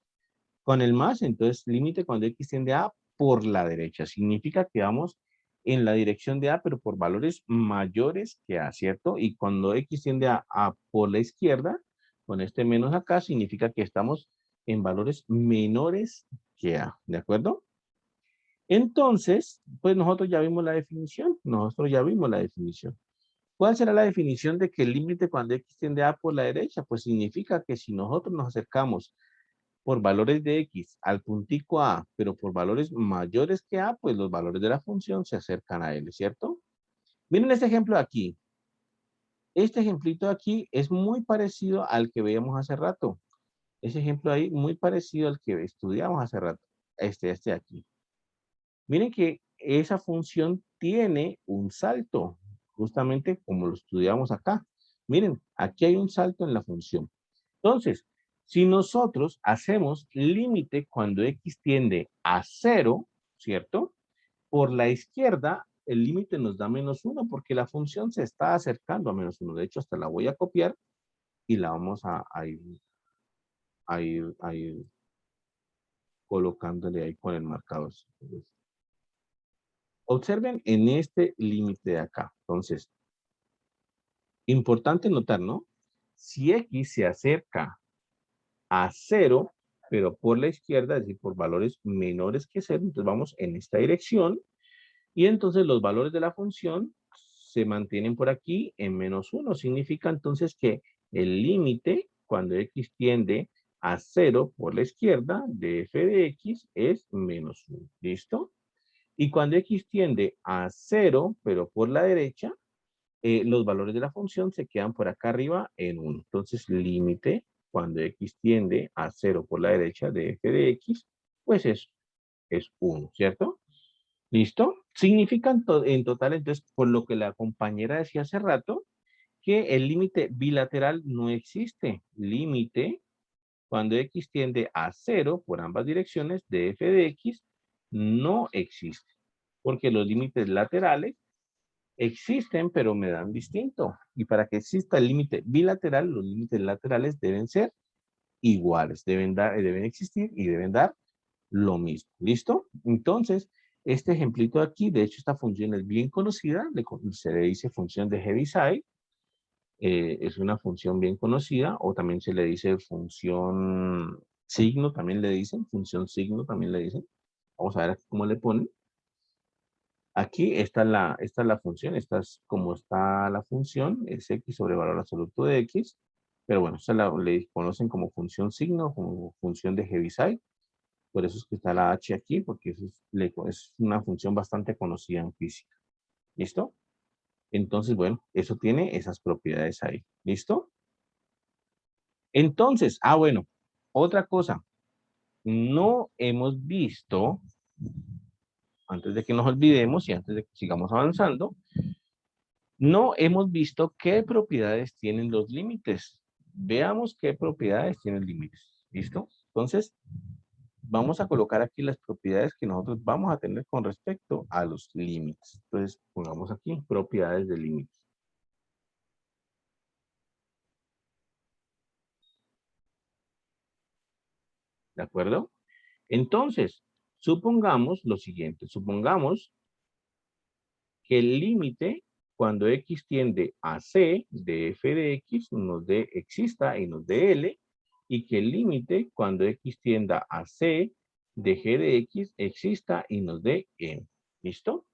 Con el más, entonces límite cuando x tiende a por la derecha. Significa que vamos en la dirección de a, pero por valores mayores que a, ¿cierto? Y cuando x tiende a por la izquierda, con este menos acá, significa que estamos en valores menores que a, ¿de acuerdo? Entonces, pues nosotros ya vimos la definición. Nosotros ya vimos la definición. ¿Cuál será la definición de que el límite cuando x tiende a por la derecha? Pues significa que si nosotros nos acercamos por valores de X al puntico A, pero por valores mayores que A, pues los valores de la función se acercan a L, ¿cierto? Miren este ejemplo de aquí. Este ejemplito de aquí es muy parecido al que veíamos hace rato. Ese ejemplo ahí muy parecido al que estudiamos hace rato. Este de aquí. Miren que esa función tiene un salto, justamente como lo estudiamos acá. Miren, aquí hay un salto en la función. Entonces, si nosotros hacemos límite cuando x tiende a 0, ¿cierto? Por la izquierda, el límite nos da -1 porque la función se está acercando a -1. De hecho, hasta la voy a copiar y la vamos a ir colocándole ahí con el marcador. Observen en este límite de acá. Entonces, importante notar, ¿no? Si x se acerca a 0, pero por la izquierda, es decir, por valores menores que 0, entonces vamos en esta dirección, y entonces los valores de la función se mantienen por aquí en -1. Significa entonces que el límite, cuando x tiende a 0 por la izquierda, de f de x es -1. ¿Listo? Y cuando x tiende a 0, pero por la derecha, los valores de la función se quedan por acá arriba en 1. Entonces, límite, cuando x tiende a 0 por la derecha de f de x, pues es 1, ¿cierto? ¿Listo? Significa en total, entonces, por lo que la compañera decía hace rato, que el límite bilateral no existe. Límite, cuando x tiende a 0 por ambas direcciones de f de x, no existe. Porque los límites laterales existen, pero me dan distinto. Y para que exista el límite bilateral, los límites laterales deben ser iguales, deben existir y deben dar lo mismo. ¿Listo? Entonces, este ejemplito aquí, de hecho, esta función es bien conocida, se le dice función de Heaviside, es una función bien conocida, o también se le dice función signo, también le dicen, función signo, también le dicen. Vamos a ver aquí cómo le ponen. Aquí esta es la función, esta es como está la función, es x sobre valor absoluto de x, pero bueno, esta le conocen como función signo, como función de Heaviside, por eso es que está la h aquí, porque es una función bastante conocida en física. ¿Listo? Entonces, bueno, eso tiene esas propiedades ahí. ¿Listo? Entonces, bueno, otra cosa, no hemos visto, antes de que nos olvidemos y antes de que sigamos avanzando, no hemos visto qué propiedades tienen los límites. Veamos qué propiedades tienen límites. ¿Listo? Entonces, vamos a colocar aquí las propiedades que nosotros vamos a tener con respecto a los límites. Entonces, pongamos aquí propiedades de límites. ¿De acuerdo? Entonces, supongamos lo siguiente. Supongamos que el límite, cuando x tiende a c de f de x, nos dé exista y nos dé L, y que el límite, cuando x tienda a c de g de x, exista y nos dé m. ¿Listo?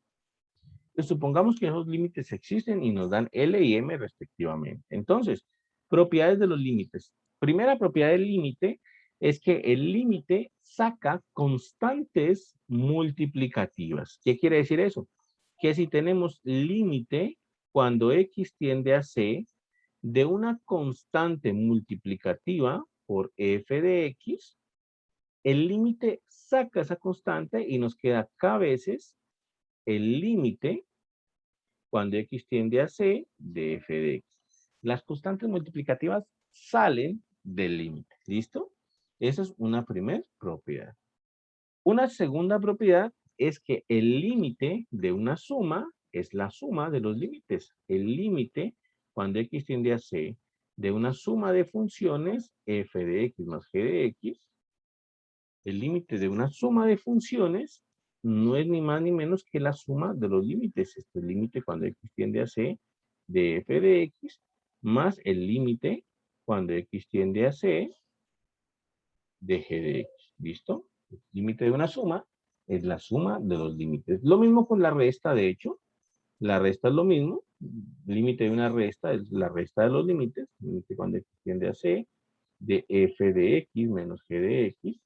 Pues supongamos que esos límites existen y nos dan L y M respectivamente. Entonces, propiedades de los límites. Primera propiedad del límite es que el límite saca constantes multiplicativas. ¿Qué quiere decir eso? Que si tenemos límite cuando x tiende a c de una constante multiplicativa por f de x, el límite saca esa constante y nos queda k veces el límite cuando x tiende a c de f de x. Las constantes multiplicativas salen del límite. ¿Listo? Esa es una primera propiedad. Una segunda propiedad es que el límite de una suma es la suma de los límites. El límite, cuando x tiende a c, de una suma de funciones f de x más g de x, el límite de una suma de funciones no es ni más ni menos que la suma de los límites. Este límite cuando x tiende a c de f de x más el límite cuando x tiende a c de g de x. ¿Listo? El límite de una suma es la suma de los límites. Lo mismo con la resta, de hecho. La resta es lo mismo. El límite de una resta es la resta de los límites. El límite cuando x tiende a c de f de x menos g de x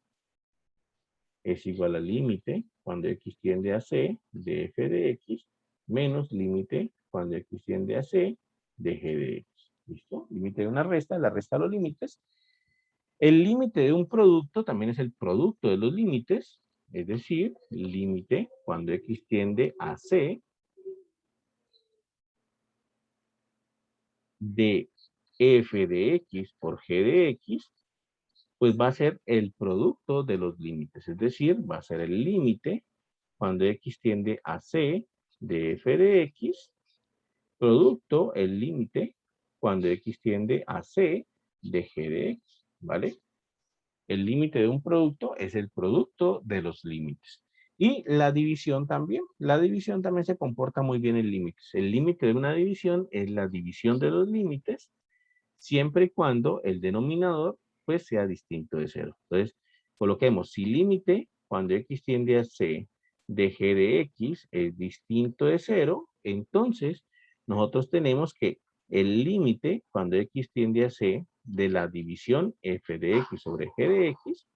es igual al límite cuando x tiende a c de f de x menos límite cuando x tiende a c de g de x. ¿Listo? Límite de una resta, la resta de los límites. El límite de un producto también es el producto de los límites, es decir, límite cuando x tiende a c de f de x por g de x, pues va a ser el producto de los límites, es decir, va a ser el límite cuando x tiende a c de f de x, producto, el límite cuando x tiende a c de g de x, ¿vale? El límite de un producto es el producto de los límites. Y la división también. La división también se comporta muy bien en límites. El límite de una división es la división de los límites, siempre y cuando el denominador pues sea distinto de cero. Entonces, coloquemos si límite cuando x tiende a c de g de x es distinto de cero, entonces nosotros tenemos que el límite cuando x tiende a c de la división f de x sobre g de x,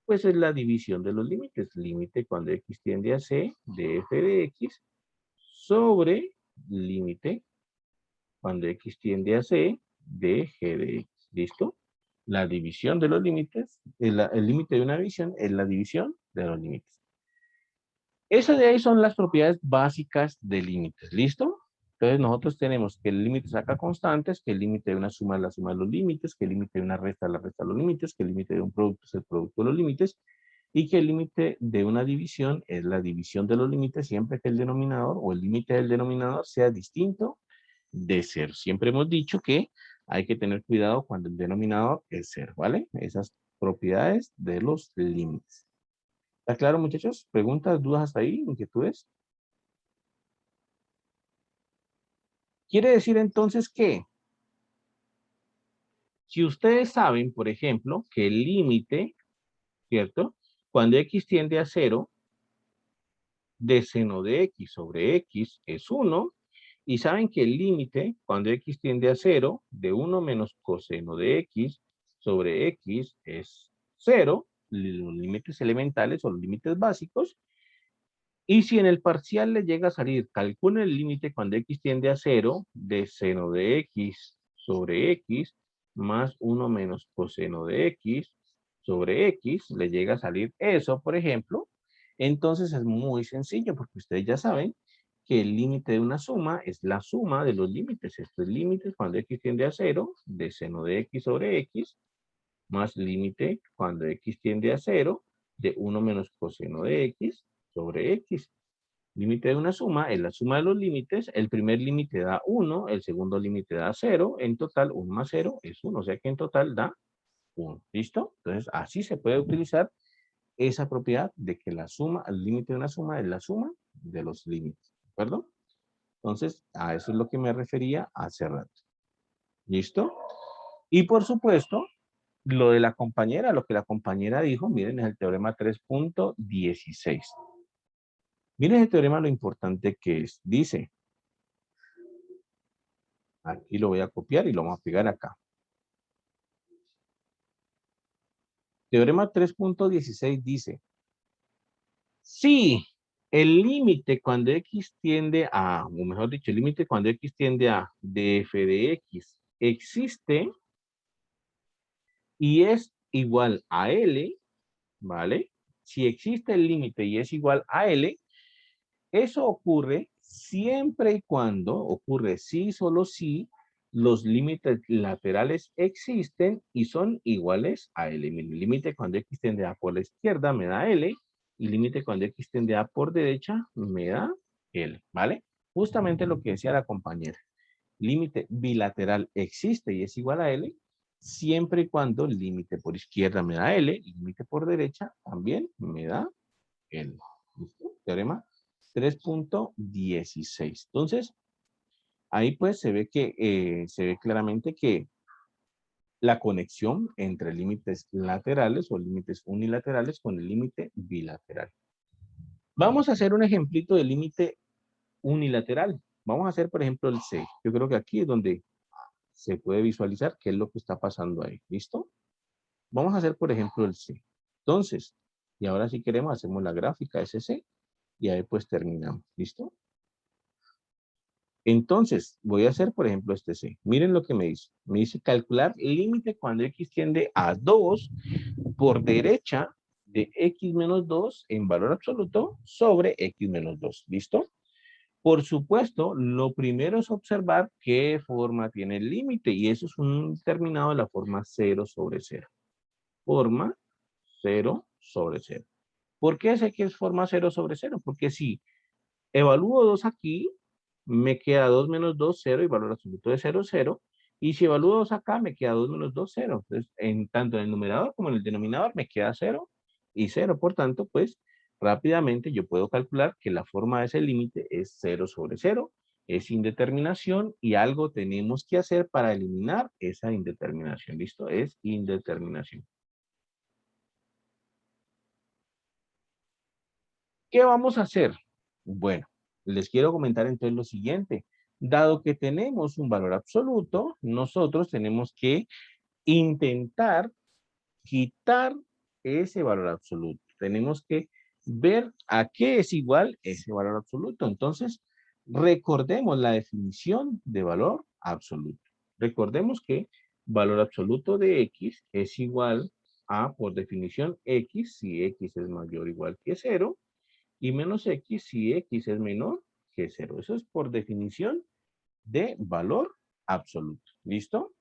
pues es la división de los límites. Límite cuando x tiende a c de f de x sobre límite cuando x tiende a c de g de x. ¿Listo? La división de los límites, el límite de una división es la división de los límites. Esas de ahí son las propiedades básicas de límites. ¿Listo? Entonces nosotros tenemos que el límite saca constantes, que el límite de una suma es la suma de los límites, que el límite de una resta es la resta de los límites, que el límite de un producto es el producto de los límites, y que el límite de una división es la división de los límites siempre que el denominador o el límite del denominador sea distinto de cero. Siempre hemos dicho que hay que tener cuidado cuando el denominador es cero, ¿vale? Esas propiedades de los límites. ¿Está claro, muchachos? ¿Preguntas, dudas hasta ahí? ¿Inquietudes? Quiere decir entonces que si ustedes saben, por ejemplo, que el límite, ¿cierto? Cuando x tiende a cero, de seno de x sobre x es 1, y saben que el límite, cuando x tiende a 0, de 1 menos coseno de x sobre x es 0, los límites elementales o los límites básicos, y si en el parcial le llega a salir, calculen el límite cuando x tiende a 0, de seno de x sobre x, más 1 menos coseno de x sobre x, le llega a salir eso, por ejemplo, entonces es muy sencillo porque ustedes ya saben que el límite de una suma es la suma de los límites. Estos límites cuando x tiende a 0, de seno de x sobre x, más límite cuando x tiende a 0, de 1 menos coseno de x sobre x. Límite de una suma es la suma de los límites. El primer límite da 1, el segundo límite da 0. En total, 1 más 0 es 1. O sea que en total da 1. ¿Listo? Entonces, así se puede utilizar esa propiedad de que la suma, el límite de una suma es la suma de los límites. ¿De acuerdo? Entonces, a eso es lo que me refería hace rato. ¿Listo? Y por supuesto, lo de la compañera, lo que la compañera dijo, miren, es el teorema 3.16. Miren el teorema lo importante que es. Dice, aquí lo voy a copiar y lo vamos a pegar acá. Teorema 3.16 dice, si el límite cuando x tiende a, o mejor dicho, el límite cuando x tiende a de f de x existe y es igual a L, ¿vale? Si existe el límite y es igual a L, eso ocurre siempre y cuando, ocurre sí, solo si, los límites laterales existen y son iguales a L. Mi límite cuando x tiende a por la izquierda me da L, y límite cuando x tiende a por derecha me da L, ¿vale? Justamente lo que decía la compañera. Límite bilateral existe y es igual a L, siempre y cuando el límite por izquierda me da L y límite por derecha también me da L. ¿Listo? Teorema 3.16. Entonces, ahí pues se ve claramente que la conexión entre límites laterales o límites unilaterales con el límite bilateral. Vamos a hacer un ejemplito de límite unilateral. Vamos a hacer, por ejemplo, el C. Yo creo que aquí es donde se puede visualizar qué es lo que está pasando ahí. ¿Listo? Vamos a hacer, por ejemplo, el C. Entonces, y ahora si queremos, hacemos la gráfica SC y ahí pues terminamos. ¿Listo? Entonces, voy a hacer, por ejemplo, este C. Miren lo que me dice. Me dice calcular límite cuando X tiende a 2 por derecha de X menos 2 en valor absoluto sobre X menos 2. ¿Listo? Por supuesto, lo primero es observar qué forma tiene el límite y eso es un determinado de la forma 0 sobre 0. Forma 0 sobre 0. ¿Por qué sé que es forma 0 sobre 0? Porque si evalúo 2 aquí, me queda 2 menos 2, 0 y valor absoluto de 0, 0. Y si evalúo 2 acá, me queda 2 menos 2, 0. Entonces, tanto en el numerador como en el denominador me queda 0 y 0. Por tanto, pues rápidamente yo puedo calcular que la forma de ese límite es 0 sobre 0. Es indeterminación y algo tenemos que hacer para eliminar esa indeterminación. ¿Listo? Es indeterminación. ¿Qué vamos a hacer? Bueno, les quiero comentar entonces lo siguiente. Dado que tenemos un valor absoluto, nosotros tenemos que intentar quitar ese valor absoluto. Tenemos que ver a qué es igual ese valor absoluto. Entonces, recordemos la definición de valor absoluto. Recordemos que valor absoluto de X es igual a, por definición, X, si X es mayor o igual que 0, y menos X si X es menor que 0. Eso es por definición de valor absoluto. ¿Listo?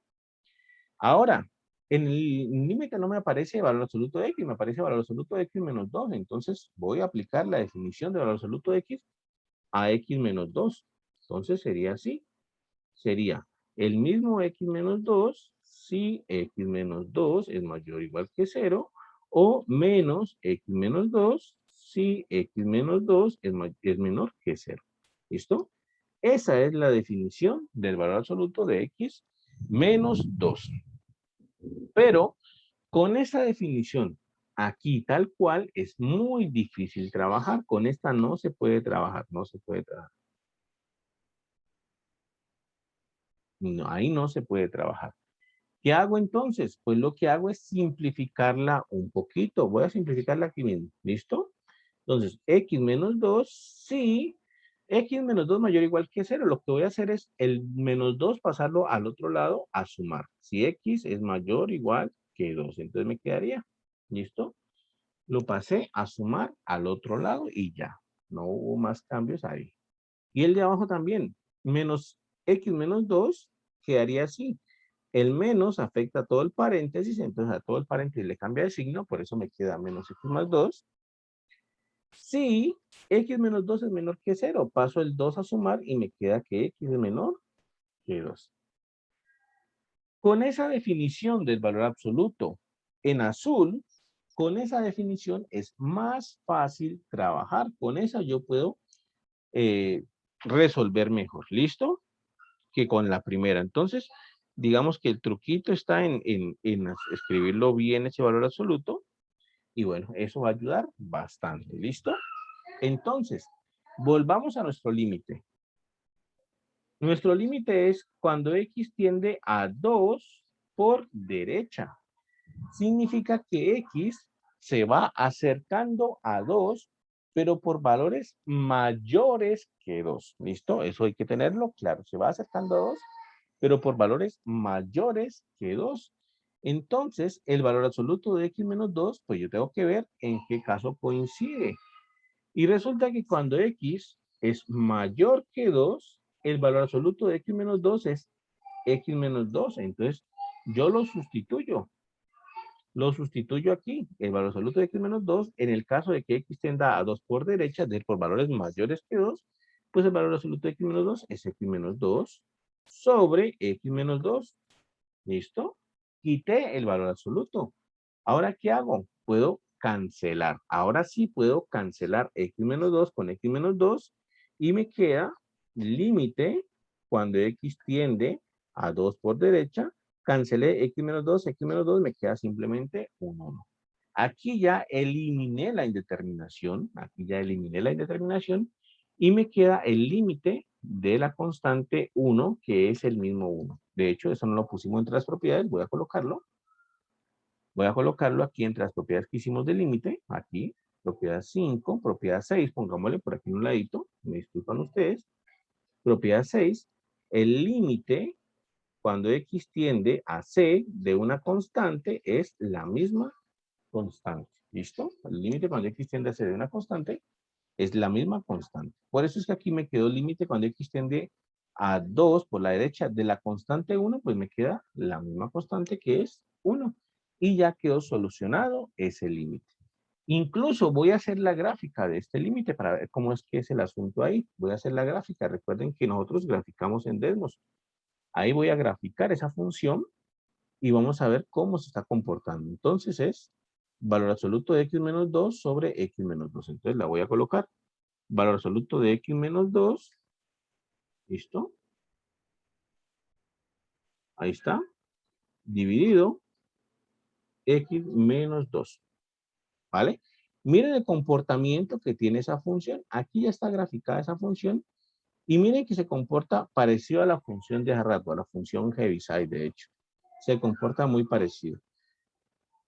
Ahora, en el límite no me aparece valor absoluto de X, me aparece valor absoluto de X menos 2. Entonces, voy a aplicar la definición de valor absoluto de X a X menos 2. Entonces, sería así. Sería el mismo X menos 2 si X menos 2 es mayor o igual que 0 o menos X menos 2 si X menos 2 es menor que 0. ¿Listo? Esa es la definición del valor absoluto de X menos 2. Pero con esa definición aquí tal cual es muy difícil trabajar. Con esta no se puede trabajar, no se puede trabajar. No, ahí no se puede trabajar. ¿Qué hago entonces? Pues lo que hago es simplificarla un poquito. Voy a simplificarla aquí mismo. ¿Listo? Entonces, X menos 2, sí. X menos 2 mayor o igual que 0. Lo que voy a hacer es el menos 2 pasarlo al otro lado a sumar. Si X es mayor o igual que 2. Entonces me quedaría. ¿Listo? Lo pasé a sumar al otro lado y ya. No hubo más cambios ahí. Y el de abajo también. Menos X menos 2 quedaría así. El menos afecta a todo el paréntesis, entonces a todo el paréntesis le cambia de signo, por eso me queda menos X más 2. Si X menos 2 es menor que 0, paso el 2 a sumar y me queda que X es menor que 2. Con esa definición del valor absoluto en azul, con esa definición es más fácil trabajar. Con esa yo puedo resolver mejor. ¿Listo? Que con la primera. Entonces, digamos que el truquito está en escribirlo bien ese valor absoluto. Y bueno, eso va a ayudar bastante. ¿Listo? Entonces, volvamos a nuestro límite. Nuestro límite es cuando X tiende a 2 por derecha. Significa que X se va acercando a 2, pero por valores mayores que 2. ¿Listo? Eso hay que tenerlo claro. Se va acercando a 2, pero por valores mayores que 2. Entonces, el valor absoluto de X menos 2, pues yo tengo que ver en qué caso coincide. Y resulta que cuando X es mayor que 2, el valor absoluto de X menos 2 es X menos 2. Entonces, yo lo sustituyo. Lo sustituyo aquí. El valor absoluto de X menos 2, en el caso de que X tienda a 2 por derecha, es decir, por valores mayores que 2, pues el valor absoluto de X menos 2 es X menos 2 sobre X menos 2. ¿Listo? Quité el valor absoluto. Ahora, ¿qué hago? Puedo cancelar. Ahora sí puedo cancelar X menos 2 con X menos 2 y me queda límite cuando X tiende a 2 por derecha. Cancelé X menos 2 me queda simplemente un 1. Aquí ya eliminé la indeterminación. Aquí ya eliminé la indeterminación y me queda el límite de la constante 1, que es el mismo 1. De hecho, eso no lo pusimos entre las propiedades. Voy a colocarlo. Voy a colocarlo aquí entre las propiedades que hicimos del límite, aquí, propiedad 5, propiedad 6, pongámosle por aquí en un ladito, me disculpan ustedes, propiedad 6, el límite cuando x tiende a c de una constante es la misma constante, ¿listo? El límite cuando x tiende a c de una constante es la misma constante. Por eso es que aquí me quedó el límite cuando x tiende a 2 por la derecha de la constante 1, pues me queda la misma constante que es 1. Y ya quedó solucionado ese límite. Incluso voy a hacer la gráfica de este límite para ver cómo es que es el asunto ahí. Voy a hacer la gráfica. Recuerden que nosotros graficamos en Desmos. Ahí voy a graficar esa función y vamos a ver cómo se está comportando. Entonces es valor absoluto de x menos 2 sobre x menos 2. Entonces la voy a colocar. Valor absoluto de x menos 2. ¿Listo? Ahí está. Dividido x menos 2. ¿Vale? Miren el comportamiento que tiene esa función. Aquí ya está graficada esa función. Y miren que se comporta parecido a la función de hace rato, a la función Heaviside, de hecho. Se comporta muy parecido.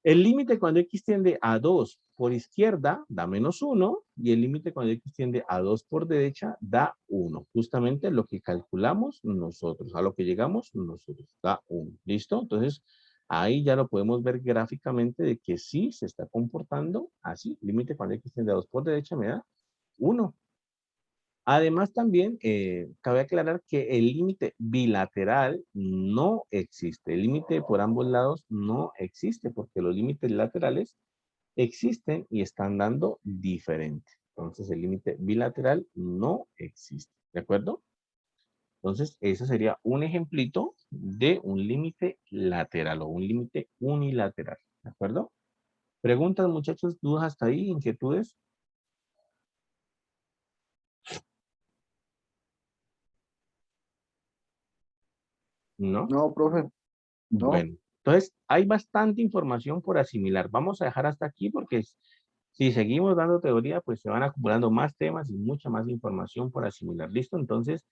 El límite cuando x tiende a 2 por izquierda da menos 1 y el límite cuando x tiende a 2 por derecha da 1. Justamente lo que calculamos nosotros, a lo que llegamos nosotros, da 1. ¿Listo? Entonces, ahí ya lo podemos ver gráficamente de que sí se está comportando así. Límite cuando x tiende a 2 por derecha me da 1. Además, también cabe aclarar que el límite bilateral no existe. El límite por ambos lados no existe porque los límites laterales existen y están dando diferente. Entonces, el límite bilateral no existe. ¿De acuerdo? Entonces, ese sería un ejemplito de un límite lateral o un límite unilateral. ¿De acuerdo? ¿Preguntas, muchachos? ¿Dudas hasta ahí? ¿Inquietudes? ¿No? No, profe, no. Bueno, entonces hay bastante información por asimilar. Vamos a dejar hasta aquí porque si seguimos dando teoría, pues se van acumulando más temas y mucha más información por asimilar. ¿Listo? Entonces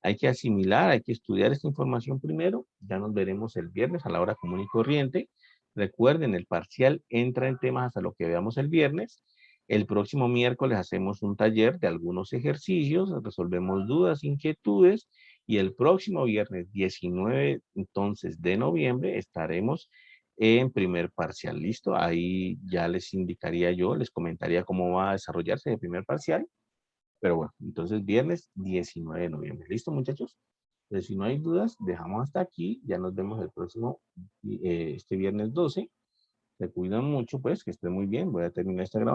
hay que asimilar, hay que estudiar esta información primero. Ya nos veremos el viernes a la hora común y corriente. Recuerden, el parcial entra en temas hasta lo que veamos el viernes. El próximo miércoles hacemos un taller de algunos ejercicios, resolvemos dudas, inquietudes. Y el próximo viernes 19, entonces, de noviembre, estaremos en primer parcial. ¿Listo? Ahí ya les indicaría yo, les comentaría cómo va a desarrollarse el primer parcial. Pero bueno, entonces viernes 19 de noviembre. ¿Listo, muchachos? Entonces, si no hay dudas, dejamos hasta aquí. Ya nos vemos el próximo, este viernes 12. Se cuidan mucho, pues, que estén muy bien. Voy a terminar esta grabación.